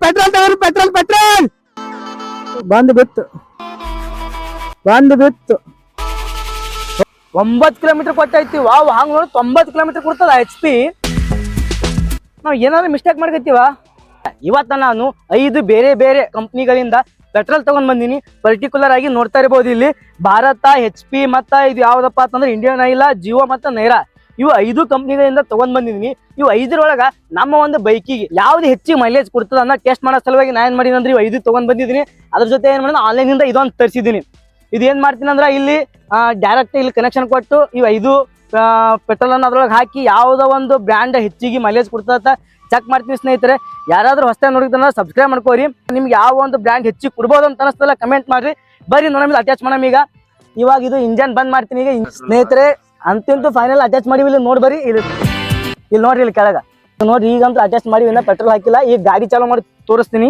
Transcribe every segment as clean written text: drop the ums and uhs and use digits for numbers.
Petrol ತಗೋರಿ petrol petrol ಬಂದ್ ಬಿತ್ತು 9 ಕಿಲೋಮೀಟರ್ ಕೊಟ್ಟೈತಿ. ವಾವ್, ಹಂಗ ನೋಡಿ 90 ಕಿಲೋಮೀಟರ್ ಕೊಡ್ತದ HP. ನಾವ್ ಏನಾದ್ರು ಮಿಸ್ಟೇಕ್ ಮಾಡ್ಕತ್ತೀವ. ಇವತ್ತ ನಾನು 5 ಬೇರೆ ಬೇರೆ ಕಂಪ್ನಿಗಳಿಂದ ಪೆಟ್ರೋಲ್ ತಗೊಂಡ್ ಬಂದಿನಿ. ಪರ್ಟಿಕ್ಯುಲರ್ ಆಗಿ ನೋಡ್ತಾ ಇರಬಹುದು ಇಲ್ಲಿ ಭಾರತ, HP ಮತ್ತ ಇದು ಯಾವ್ದಪ್ಪ ಅಂತಂದ್ರೆ ಇಂಡಿಯನ್ ಆಯಿಲ್, ಜಿಯೋ ಮತ್ತ ನೈರಾ, ಇವು 5 ಕಂಪ್ನಿಗಳಿಂದ ತಗೊಂಡ್ ಬಂದಿದ್ದೀನಿ. ಇವು 5ರೊಳಗ ನಮ್ಮ ಒಂದು ಬೈಕಿಗೆ ಯಾವ್ದು ಹೆಚ್ಚಿಗೆ ಮೈಲೇಜ್ ಕೊಡ್ತದ ಅನ್ನೋ ಟೆಸ್ಟ್ ಮಾಡೋ ಸಲುವಾಗಿ ನಾ ಏನ್ ಮಾಡಿದ್ರೆ ಇವು 5 ತಗೊಂಡ್ ಬಂದಿದ್ದೀನಿ. ಅದ್ರ ಜೊತೆ ಏನ್ ಮಾಡಿದ್ರೆ ಆನ್ಲೈನ್ ಇಂದ ಇದೊಂದು ತರಿಸಿದ್ದೀನಿ. ಇದು ಏನ್ ಮಾಡ್ತೀನಿ ಅಂದ್ರೆ ಇಲ್ಲಿ ಡೈರೆಕ್ಟ್ ಇಲ್ಲಿ ಕನೆಕ್ಷನ್ ಕೊಟ್ಟು ಇವು 5 ಪೆಟ್ರೋಲ್ ಅನ್ನ ಅದ್ರೊಳಗೆ ಹಾಕಿ ಯಾವ್ದೋ ಒಂದು ಬ್ರ್ಯಾಂಡ್ ಹೆಚ್ಚಿಗೆ ಮೈಲೇಜ್ ಕೊಡ್ತದ ಚೆಕ್ ಮಾಡ್ತೀನಿ ಸ್ನೇಹಿತರೆ. ಯಾರಾದ್ರೂ ಹೊಸದಾಗಿ ನೋಡಿದ್ರೆ ಸಬ್ಸ್ಕ್ರೈಬ್ ಮಾಡ್ಕೋರಿ. ನಿಮ್ಗೆ ಯಾವ ಒಂದು ಬ್ರ್ಯಾಂಡ್ ಹೆಚ್ಚಿಗೆ ಕೊಡ್ಬೋದು ಅಂತ ಅನಿಸ್ತಲ್ಲ ಕಮೆಂಟ್ ಮಾಡ್ರಿ. ಬರ್ರಿ ನೋಡೋಣ ಅಟ್ಯಾಚ್ ಮಾಡೋಣ. ಇವಾಗ ಇದು ಇಂಜನ್ ಬಂದ್ ಮಾಡ್ತೀನಿ ಈಗ ಸ್ನೇಹಿತರೆ. ಅಂತಂತೂ ಫೈನಲ್ ಅಟ್ಯಾಚ್ ಮಾಡಿವಿ. ಇಲ್ಲಿ ನೋಡಿ ಬರ್ರಿ, ಇಲ್ಲಿ ನೋಡ್ರಿ, ಇಲ್ಲಿ ಕೆಳಗ ನೋಡ್ರಿ. ಈಗಂತೂ ಅಟ್ಯಾಚ್ ಮಾಡಿವಿ, ಇನ್ನ ಪೆಟ್ರೋಲ್ ಹಾಕಿಲ್ಲ. ಈಗ ಗಾಡಿ ಚಾಲೂ ಮಾಡಿ ತೋರಿಸ್ತೀನಿ.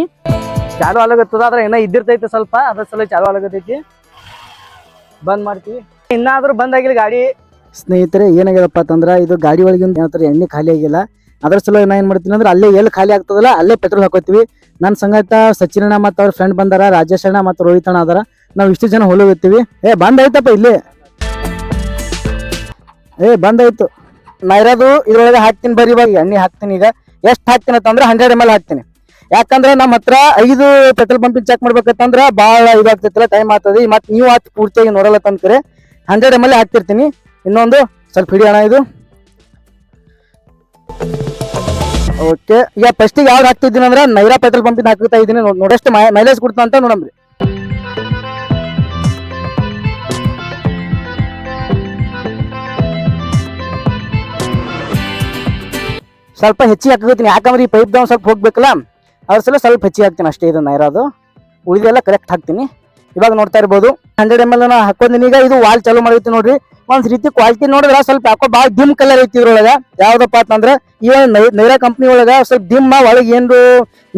ಚಾಲು ಆಗತ್ತದ, ಆದ್ರೆ ಏನೋ ಇದ್ದಿರ್ತೈತೆ ಸ್ವಲ್ಪ, ಅದ್ರ ಸಲ ಚಾಲು ಆಗತೈತಿ. ಬಂದ್ ಮಾಡ್ತೀವಿ. ಇನ್ನಾದ್ರೂ ಬಂದಾಗಿಲ್ಲ ಗಾಡಿ ಸ್ನೇಹಿತರೆ. ಏನಾಗ್ಯದಪ್ಪ ಅಂತಂದ್ರ ಇದು ಗಾಡಿ ಒಳಗಿಂದ ಎಣ್ಣೆ ಖಾಲಿ ಆಗಿಲ್ಲ. ಅದ್ರ ಸಲ ನಾ ಏನ್ ಮಾಡ್ತೀನಿ ಅಂದ್ರೆ ಅಲ್ಲೇ ಎಲ್ಲಿ ಖಾಲಿ ಆಗ್ತದಲ್ಲ ಅಲ್ಲೇ ಪೆಟ್ರೋಲ್ ಹಾಕೋತೀವಿ. ನನ್ನ ಸಂಗಟ ಸಚಿನ್ ಅಣ್ಣ ಮತ್ತು ಅವ್ರ ಫ್ರೆಂಡ್ ಬಂದಾರ, ರಾಜೇಶ್ ಅಣ್ಣ ಮತ್ತು ರೋಹಿತ್ ಅಣ್ಣ ಅದಾರ. ನಾವ್ ಇಷ್ಟು ಜನ ಹೋಗ್ತೀವಿ. ಬಂದಾಯ್ತಪ್ಪ ಇಲ್ಲಿ, ಬಂದಾಯ್ತು. ನೈರಾದು ಇದ್ರೊಳಗೆ ಹಾಕ್ತೀನಿ. ಬರೀ ಇವಾಗ ಎಣ್ಣೆ ಹಾಕ್ತೀನಿ. ಈಗ ಎಷ್ಟು ಹಾಕ್ತೀನಿ ಅಂತಂದ್ರೆ 100 ml ಹಾಕ್ತೀನಿ. ಯಾಕಂದ್ರೆ ನಮ್ಮ ಹತ್ರ 5 ಪೆಟ್ರೋಲ್ ಪಂಪಿನ ಚೆಕ್ ಮಾಡ್ಬೇಕಂತಂದ್ರ ಭಾಳ ಇದಾಗ್ತೈತಿಲ್ಲ, ಟೈಮ್ ಆಗ್ತದೆ. ಮತ್ತೆ ನೀವು ಆತ್ ಪೂರ್ತಿಯಾಗಿ ನೋಡಲ್ಲ ತಂದ್ಕರೆ 100 ml ಹಾಕ್ತಿರ್ತೀನಿ. ಇನ್ನೊಂದು ಸ್ವಲ್ಪ ಹಿಡಿಯೋಣ ಇದು. ಓಕೆ, ಈಗ ಫಸ್ಟಿಗೆ ಯಾವ್ದು ಹಾಕ್ತಿದ್ದೀನಿ ಅಂದ್ರೆ ನೈರಾ ಪೆಟ್ರೋಲ್ ಪಂಪಿನ ಹಾಕ್ತಾ ಇದ್ದೀನಿ. ನೋಡಷ್ಟು ಮೈಲೇಜ್ ಕೊಡ್ತಾ ಅಂತ ನೋಡಮ್ರಿ. ಸ್ವಲ್ಪ ಹೆಚ್ಚಿಗೆ ಹಾಕತ್ತೀನಿ. ಯಾಕಂದ್ರೆ ಈ ಪೈಪ್ ಡೌನ್ ಸ್ವಲ್ಪ ಹೋಗ್ಬೇಕಲ್ಲ, ಅದ್ರ ಸಲ ಸ್ವಲ್ಪ ಹೆಚ್ಚಿಗೆ ಹಾಕ್ತೀನಿ ಅಷ್ಟೇ. ಇದು ನೈರಾದು ಉಳಿದೆಲ್ಲ ಕರೆಕ್ಟ್ ಹಾಕ್ತೀನಿ. ಇವಾಗ ನೋಡ್ತಾ ಇರ್ಬೋದು 100 ml ಹಾಕೊಂಡಿನಿ. ಈಗ ಇದು ವಾಲ್ ಚಾಲೂ ಮಾಡೈತಿ ನೋಡ್ರಿ. ಒಂದ್ ರೀತಿ ಕ್ವಾಲಿಟಿ ನೋಡಿದ್ರೆ ಸ್ವಲ್ಪ ಯಾಕೋ ಭಾಳ ಡಿಮ್ ಕಲರ್ ಐತಿ ಇದ್ರೊಳಗ. ಯಾವ್ದಪ್ಪ ಅಂತಂದ್ರೆ ಈ ನೈರಾ ಕಂಪ್ನಿ ಒಳಗ ಸ್ವಲ್ಪ ಡಿಮ್ ಒಳಗೆ ಏನು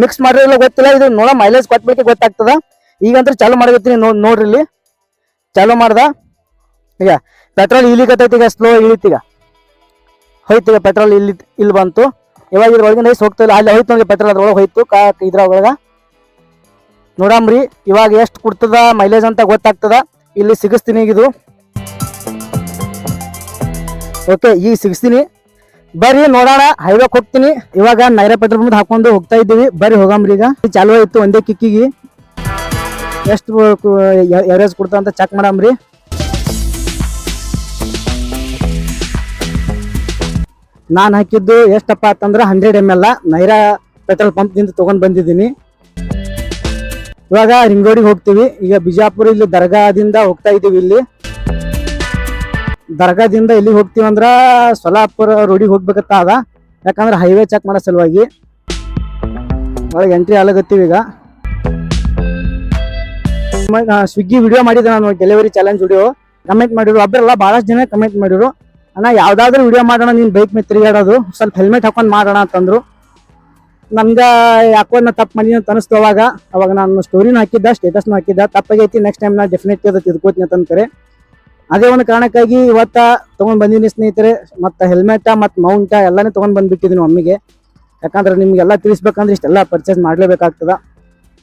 ಮಿಕ್ಸ್ ಮಾಡಿರಲ್ಲ ಗೊತ್ತಿಲ್ಲ. ಇದು ನೋಡ ಮೈಲೇಜ್ ಕೊಟ್ಬಿಟ್ಟು ಗೊತ್ತಾಗ್ತದ. ಈಗಂದ್ರೆ ಚಾಲೂ ಮಾಡಕತ್ತೀನಿ. ನೋಡ್ರಿ ಇಲ್ಲಿ ಚಾಲೂ ಮಾಡ್ದ. ಈಗ ಪೆಟ್ರೋಲ್ ಇಲಿಕತ್ತೈತಿ. ಈಗ ಸ್ಲೋ ಇಳಿತೀಗ ಹೋಯ್ತು. ಈಗ ಪೆಟ್ರೋಲ್ ಇಲ್ಲಿ ಬಂತು. ಇವಾಗ ಇದ್ರೊಳಗೆ ನೈಸ್ ಹೋಗ್ತಾ ಇಲ್ಲ. ಅಲ್ಲಿ ಹೋಯ್ತು ನೋಡಿ ಪೆಟ್ರೋಲ್, ಅದ್ರೊಳಗೆ ಹೋಯ್ತು ಇದ್ರೊಳಗ. ನೋಡಮ್ರಿ ಇವಾಗ ಎಷ್ಟು ಕೊಡ್ತದ ಮೈಲೇಜ್ ಅಂತ ಗೊತ್ತಾಗ್ತದ. ಇಲ್ಲಿ ಸಿಗಿಸ್ತೀನಿ ಇದು. ಓಕೆ, ಈಗ ಸಿಗಿಸ್ತೀನಿ. ಬರ್ರಿ ನೋಡೋಣ. ಹೈವೇಕ್ ಹೋಗ್ತೀನಿ. ಇವಾಗ ನೈರಾ ಪೆಟ್ರೋಲ್ ಬಂದು ಹಾಕೊಂಡು ಹೋಗ್ತಾ ಇದ್ದೀವಿ. ಬರ್ರಿ ಹೋಗಮ್ರಿ. ಈಗ ಚಾಲು ಆಯ್ತು. ಒಂದೇ ಕಿಕ್ಕಿಗೆ ಎಷ್ಟು ಎವರೇಜ್ ಕೊಡ್ತ ಅಂತ ಚೆಕ್ ಮಾಡಮ್ರಿ. ನಾನು ಹಾಕಿದ್ದು ಎಷ್ಟಪ್ಪ ಅಂತಂದ್ರೆ 100 ml ನೈರಾ ಪೆಟ್ರೋಲ್ ಪಂಪ್ದಿಂದ ತಗೊಂಡ್ ಬಂದಿದ್ದೀನಿ. ಇವಾಗ ರಿಂಗ್ ರೋಡಿಗೆ ಹೋಗ್ತೀವಿ. ಈಗ ಬಿಜಾಪುರ ಇಲ್ಲಿ ದರ್ಗಾದಿಂದ ಹೋಗ್ತಾ ಇದೀವಿ. ಇಲ್ಲಿ ದರ್ಗಾದಿಂದ ಎಲ್ಲಿ ಹೋಗ್ತೀವಿ ಅಂದ್ರ ಸೊಲ್ಲಾಪುರ ರೋಡಿಗೆ ಹೋಗ್ಬೇಕತ್ತ ಅದ. ಯಾಕಂದ್ರೆ ಹೈವೇ ಚೆಕ್ ಮಾಡೋ ಸಲುವಾಗಿ ಒಳಗೆ ಎಂಟ್ರಿ ಆಗತ್ತೀವಿ. ಈಗ ಸ್ವಿಗ್ಗಿ ವಿಡಿಯೋ ಮಾಡಿದ್ದೆ ನಾನು, ಡೆಲಿವರಿ ಚಾಲೆಂಜ್ ವಿಡಿಯೋ. ಕಮೆಂಟ್ ಮಾಡಿದ್ರು ಒಬ್ಬರೆಲ್ಲ ಭಾಳಷ್ಟು ಜನ ಕಮೆಂಟ್ ಮಾಡಿದ್ರು, ಅಣ್ಣ ಯಾವ್ದಾದ್ರು ವಿಡಿಯೋ ಮಾಡೋಣ, ನೀನ್ ಬೈಕ್ ಮೇಲೆ ತಿರುಗಾಡೋದು, ಸ್ವಲ್ಪ ಹೆಲ್ಮೆಟ್ ಹಾಕೊಂಡ್ ಮಾಡೋಣ ಅಂತಂದ್ರು. ನಮ್ಗ ಯಾಕೋ ನಾ ತಪ್ಪು ಮಾಡಿ ಅಂತ ಅನಿಸ್ತು. ಅವಾಗ ನಾನು ಸ್ಟೋರಿನೂ ಹಾಕಿದ್ದ, ಸ್ಟೇಟಸ್ನು ಹಾಕಿದ್ದ. ತಪ್ಪಾಗೈತಿ, ನೆಕ್ಸ್ಟ್ ಟೈಮ್ ನಾ ಡೆಫಿನೆಟ್ಲಿ ಅದು ತಿದ್ಕೋತೀನಿ ಅಂತಂದ್ರೆ ಅದೇ ಒಂದು ಕಾರಣಕ್ಕಾಗಿ ಇವತ್ತ ತಗೊಂಡ್ ಬಂದಿನಿ ಸ್ನೇಹಿತರೆ. ಮತ್ತೆ ಹೆಲ್ಮೆಟ್ ಮತ್ತು ಮೌಂಟ ಎಲ್ಲಾನು ತಗೊಂಡ್ ಬಂದ್ಬಿಟ್ಟಿದ್ದೀನಿ ಮಮ್ಮಿಗೆ. ಯಾಕಂದ್ರೆ ನಿಮ್ಗೆಲ್ಲ ತಿಳಿಸ್ಬೇಕಂದ್ರೆ ಇಷ್ಟೆಲ್ಲ ಪರ್ಚೇಸ್ ಮಾಡ್ಲೇಬೇಕಾಗ್ತದ.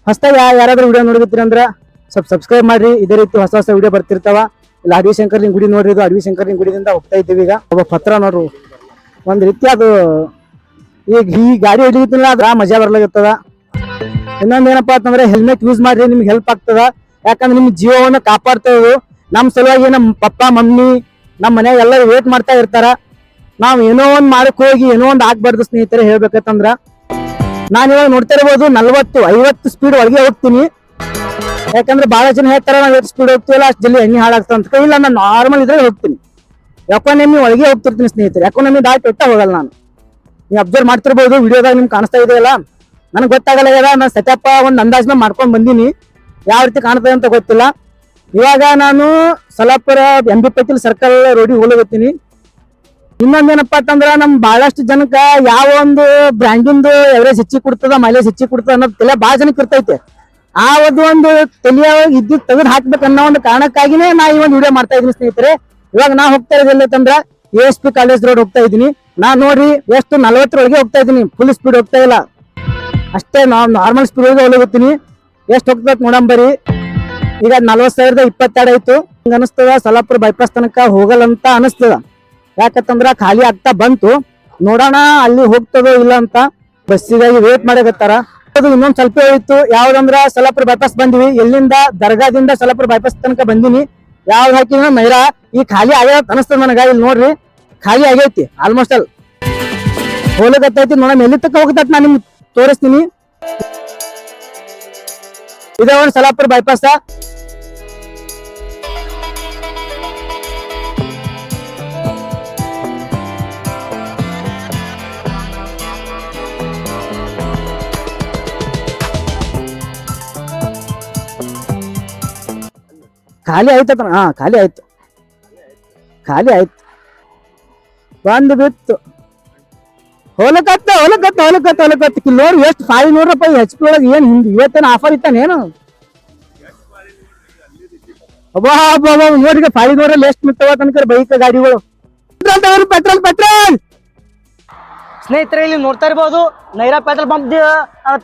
ಹೊಸದಾಗಿ ಯಾರಾದ್ರೂ ವಿಡಿಯೋ ನೋಡಿರ್ತೀರಿ ಅಂದ್ರೆ ಸ್ವಲ್ಪ ಸಬ್ಸ್ಕ್ರೈಬ್ ಮಾಡ್ರಿ. ಇದೇ ರೀತಿ ಹೊಸ ಹೊಸ ವಿಡಿಯೋ ಬರ್ತಿರ್ತಾವ. ಇಲ್ಲ ಅಡವಿ ಶಂಕರ್ಲಿಂಗ್ ಗುಡಿ ನೋಡ್ರಿ. ಇದು ಅಡವಿ ಶಂಕರ್ಲಿಂಗ್ ಗುಡಿದಿಂದ ಹೋಗ್ತಾ ಇದ್ದೀವಿ. ಈಗ ಒಬ್ಬ ಪತ್ರ ನೋಡ್ರು, ಒಂದ್ ರೀತಿ ಅದು ಈಗ ಈ ಗಾಡಿ ಹಿಡಿಯುತ್ತಿಲ್ಲ ಅದ್ರ ಮಜಾ ಬರ್ಲಾಗತ್ತದ. ಇನ್ನೊಂದೇನಪ್ಪಾ ಅಂತಂದ್ರೆ ಹೆಲ್ಮೆಟ್ ಯೂಸ್ ಮಾಡ್ರಿ, ನಿಮ್ಗೆ ಹೆಲ್ಪ್ ಆಗ್ತದ. ಯಾಕಂದ್ರೆ ನಿಮ್ ಜೀವವನ್ನ ಕಾಪಾಡ್ತೇವೆ. ನಮ್ ಸಲುವಾಗಿ ನಮ್ಮ ಪಪ್ಪ ಮಮ್ಮಿ ನಮ್ಮ ಮನ್ಯಾಗ ಎಲ್ಲರೂ ವೇಟ್ ಮಾಡ್ತಾ ಇರ್ತಾರ. ನಾವ್ ಏನೋ ಒಂದ್ ಮಾಡಕ್ ಹೋಗಿ ಏನೋ ಒಂದ್ ಆಗ್ಬಾರ್ದು ಸ್ನೇಹಿತರೆ. ಹೇಳ್ಬೇಕಂದ್ರ ನಾನ್ ಇವಾಗ ನೋಡ್ತಾ ಇರ್ಬೋದು 40-50 ಸ್ಪೀಡ್ ಒಳಗೆ ಹೋಗ್ತೀನಿ. ಯಾಕಂದ್ರೆ ಬಹಳ ಜನ ಹೇಳ್ತಾರ ನಾವ್ ಎಷ್ಟು ಸ್ಪೀಡ್ ಹೋಗ್ತೀವಲ್ಲ ಅಷ್ಟು ಜಲ್ದಿ ಎಣ್ಣೆ ಹಾಳಾಗ್ತದ ಅಂತ. ಇಲ್ಲ, ನಾನು ನಾರ್ಮಲ್ ಇದ್ರೆ ಹೋಗ್ತೀನಿ. ಎಕಾನಮಿ ಒಳಗೆ ಹೋಗ್ತಿರ್ತೀನಿ ಸ್ನೇಹಿತರೆ. ಎಕಾನಮಿ ದಾಟಿ ಒಟ್ಟ ಹೋಗಲ್ಲ ನಾನು. ನೀವು ಅಬ್ಸರ್ವ್ ಮಾಡ್ತಿರ್ಬೋದು ವಿಡಿಯೋದಾಗ ನಿಮ್ಗೆ ಕಾಣಿಸ್ತಾ ಇದೆಯಲ್ಲ. ನನಗೆ ಗೊತ್ತಾಗಲ್ಲ. ನಾನು ಸೆಟಪ್ ಒಂದು ಅಂದಾಜ್ನ ಮಾಡ್ಕೊಂಡ್ ಬಂದೀನಿ. ಯಾವ ರೀತಿ ಕಾಣ್ತದೆ ಅಂತ ಗೊತ್ತಿಲ್ಲ. ಇವಾಗ ನಾನು ಸೊಲ್ಲಾಪುರ MB ಪಾಟೀಲ್ ಸರ್ಕಲ್ ರೋಡಿಗೆ ಹೋಗ್ತೀನಿ. ಇನ್ನೊಂದೇನಪ್ಪಾ ಅಂತಂದ್ರ ನಮ್ ಬಹಳಷ್ಟು ಜನಕ್ಕ ಯಾವ ಒಂದು ಬ್ರ್ಯಾಂಡಿಂದು ಎವರೇಜ್ ಹೆಚ್ಚಿಗೆ ಕೊಡ್ತದ, ಮೈಲೇಜ್ ಹೆಚ್ಚಿಗೆ ಕೊಡ್ತದ ಅನ್ನೋದು ತಲೆ ಭಾಳ ಜನಕ್ಕೆ ಇರ್ತೈತೆ. ಆ ಒಂದು ತಲೆಯಾಗ ಇದ್ದು ತೆಗೆದು ಹಾಕ್ಬೇಕನ್ನೋ ಒಂದು ಕಾರಣಕ್ಕಾಗಿನೇ ನಾ ಈ ಒಂದು ವಿಡಿಯೋ ಮಾಡ್ತಾ ಇದೀನಿ ಸ್ನೇಹಿತರೆ. ಇವಾಗ ನಾ ಹೋಗ್ತಾ ಇರೋದಿಲ್ಲಂದ್ರ ASP ಕಾಲೇಜ್ ರೋಡ್ ಹೋಗ್ತಾ ಇದೀನಿ. ನಾ ನೋಡ್ರಿ ಎಷ್ಟು 40 ಒಳಗೆ ಹೋಗ್ತಾ ಇದೀನಿ. ಫುಲ್ ಸ್ಪೀಡ್ ಹೋಗ್ತಾ ಇಲ್ಲ. ಅಷ್ಟೇ ನಾವು ನಾರ್ಮಲ್ ಸ್ಪೀಡ್ ಹೋಗ್ತೀನಿ. ಎಷ್ಟು ಹೋಗ್ತದ ನೋಡಂಬರಿ. ಈಗ 40,022 ಆಯ್ತು. ಹಿಂಗ ಅನಿಸ್ತದ ಸೊಲ್ಲಾಪುರ ಬೈಪಾಸ್ ತನಕ ಹೋಗಲ್ಲ ಅಂತ ಅನಿಸ್ತದ. ಯಾಕಂತಂದ್ರ ಖಾಲಿ ಆಗ್ತಾ ಬಂತು. ನೋಡೋಣ ಅಲ್ಲಿ ಹೋಗ್ತದೋ ಇಲ್ಲ ಅಂತ ಬಸ್ಸಿಗಾಗಿ ವೇಟ್ ಮಾಡಕತ್ತಾರ. ಅದು ಇನ್ನೊಂದ್ ಸ್ವಲ್ಪ ಹೋಯ್ತು. ಯಾವ್ದಂದ್ರ ಸೊಲ್ಲಾಪುರ ಬೈಪಾಸ್ ಬಂದಿವಿ. ಎಲ್ಲಿಂದ ದರ್ಗಾದಿಂದ ಸೊಲ್ಲಾಪುರ ಬೈಪಾಸ್ ತನಕ ಬಂದಿನಿ. ಯಾವ್ದು ಹಾಕಿನ ಮೈರಾ ಈ ಖಾಲಿ ಆಗ್ಯದ ಅನಿಸ್ತದ ನನಗ. ಇಲ್ಲಿ ನೋಡ್ರಿ ಖಾಲಿ ಆಗೈತಿ ಆಲ್ಮೋಸ್ಟ್ ಅಲ್ಲಿ ಹೋಗ್ಲಕತ್ತೈತಿ. ನೋಡಮ್ ಎಲ್ಲಿ ತಕ್ಕ ಹೋಗ್ತೈತಿ ನಾನು ನಿಮ್ಗೆ ತೋರಿಸ್ತೀನಿ. ಇದೇ ಒಂದು ಸೊಲ್ಲಾಪುರ ಬೈಪಾಸ. ಖಾಲಿ ಆಯ್ತದ. ಹಾ ಖಾಲಿ ಆಯ್ತು. ಖಾಲಿ ಆಯ್ತು. ಬಂದು ಬಿತ್ತು. ಹೊಲಕತ್ತ ನೋಡಿ ಎಷ್ಟು 500 ರೂಪಾಯಿ HP ಒಳಗೆ ಏನ್ ಇವತ್ತೇನು ಆಫರ್ ಇತ್ತಾನೇನು? ಅಬ್ಬಾ ನೋಡ್ರಿ 500 ಎಷ್ಟು ಮಿತ್ತವ ತನಕ ಬೈಕ್ ಗಾಡಿಗಳು. ಪೆಟ್ರೋಲ್ ಸ್ನೇಹಿತರೆ ಇಲ್ಲಿ ನೋಡ್ತಾ ಇರ್ಬೋದು ನೈರಾ ಪೆಟ್ರೋಲ್ ಪಂಪ್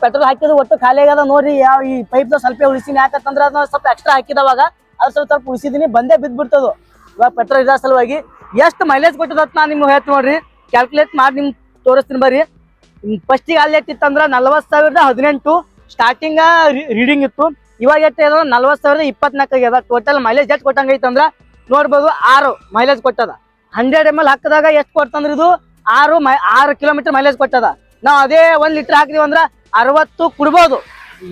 ಪೆಟ್ರೋಲ್ ಹಾಕಿದ್ರು ಒಟ್ಟು ಖಾಲಿ ಆಗ್ಯದ. ನೋಡ್ರಿ ಯಾವ ಈ ಪೈಪ್ ಸ್ವಲ್ಪ ಉಳಿಸಿನಿ. ಯಾಕಂತಂದ್ರೆ ಅದನ್ನ ಸ್ವಲ್ಪ ಎಕ್ಸ್ಟ್ರಾ ಹಾಕಿದವಾಗ ಅದು ಸ್ವಲ್ಪ ಉಳಿಸಿದೀನಿ. ಬಂದೇ ಬಿದ್ಬಿಡ್ತದು ಇವಾಗ ಪೆಟ್ರೋಲ್ ಇರೋ ಸಲುವಾಗಿ. ಎಷ್ಟು ಮೈಲೇಜ್ ಕೊಟ್ಟದ ನಾನು ನಿಮ್ಗೆ ಹೇಳ್ತೀನಿ ನೋಡ್ರಿ. ಕ್ಯಾಲ್ಕುಲೇಟ್ ಮಾಡಿ ನಿಮ್ಗೆ ತೋರಿಸ್ತೀನಿ ಬರ್ರಿ. ಫಸ್ಟಿಗೆ ಅಲ್ಲಿ ಎಷ್ಟಿತ್ತಂದ್ರೆ 40,018 ಸ್ಟಾರ್ಟಿಂಗ್ ರೀಡಿಂಗ್ ಇತ್ತು. ಇವಾಗ ಎಷ್ಟು 40,024 ಆಗ್ಯದ. ಟೋಟಲ್ ಮೈಲೇಜ್ ಎಷ್ಟು ಕೊಟ್ಟಂಗೈತೆ ಅಂದ್ರೆ ನೋಡ್ಬೋದು 6 ಮೈಲೇಜ್ ಕೊಟ್ಟದ. 100 ml ಹಾಕಿದಾಗ ಎಷ್ಟು ಕೊಡ್ತಂದ್ರೆ ಇದು 6 ಕಿಲೋಮೀಟರ್ ಮೈಲೇಜ್ ಕೊಟ್ಟದ. ನಾವು ಅದೇ 1 ಲೀಟರ್ ಹಾಕಿದೀವಿ ಅಂದ್ರೆ 60 ಕುಡ್ಬೋದು.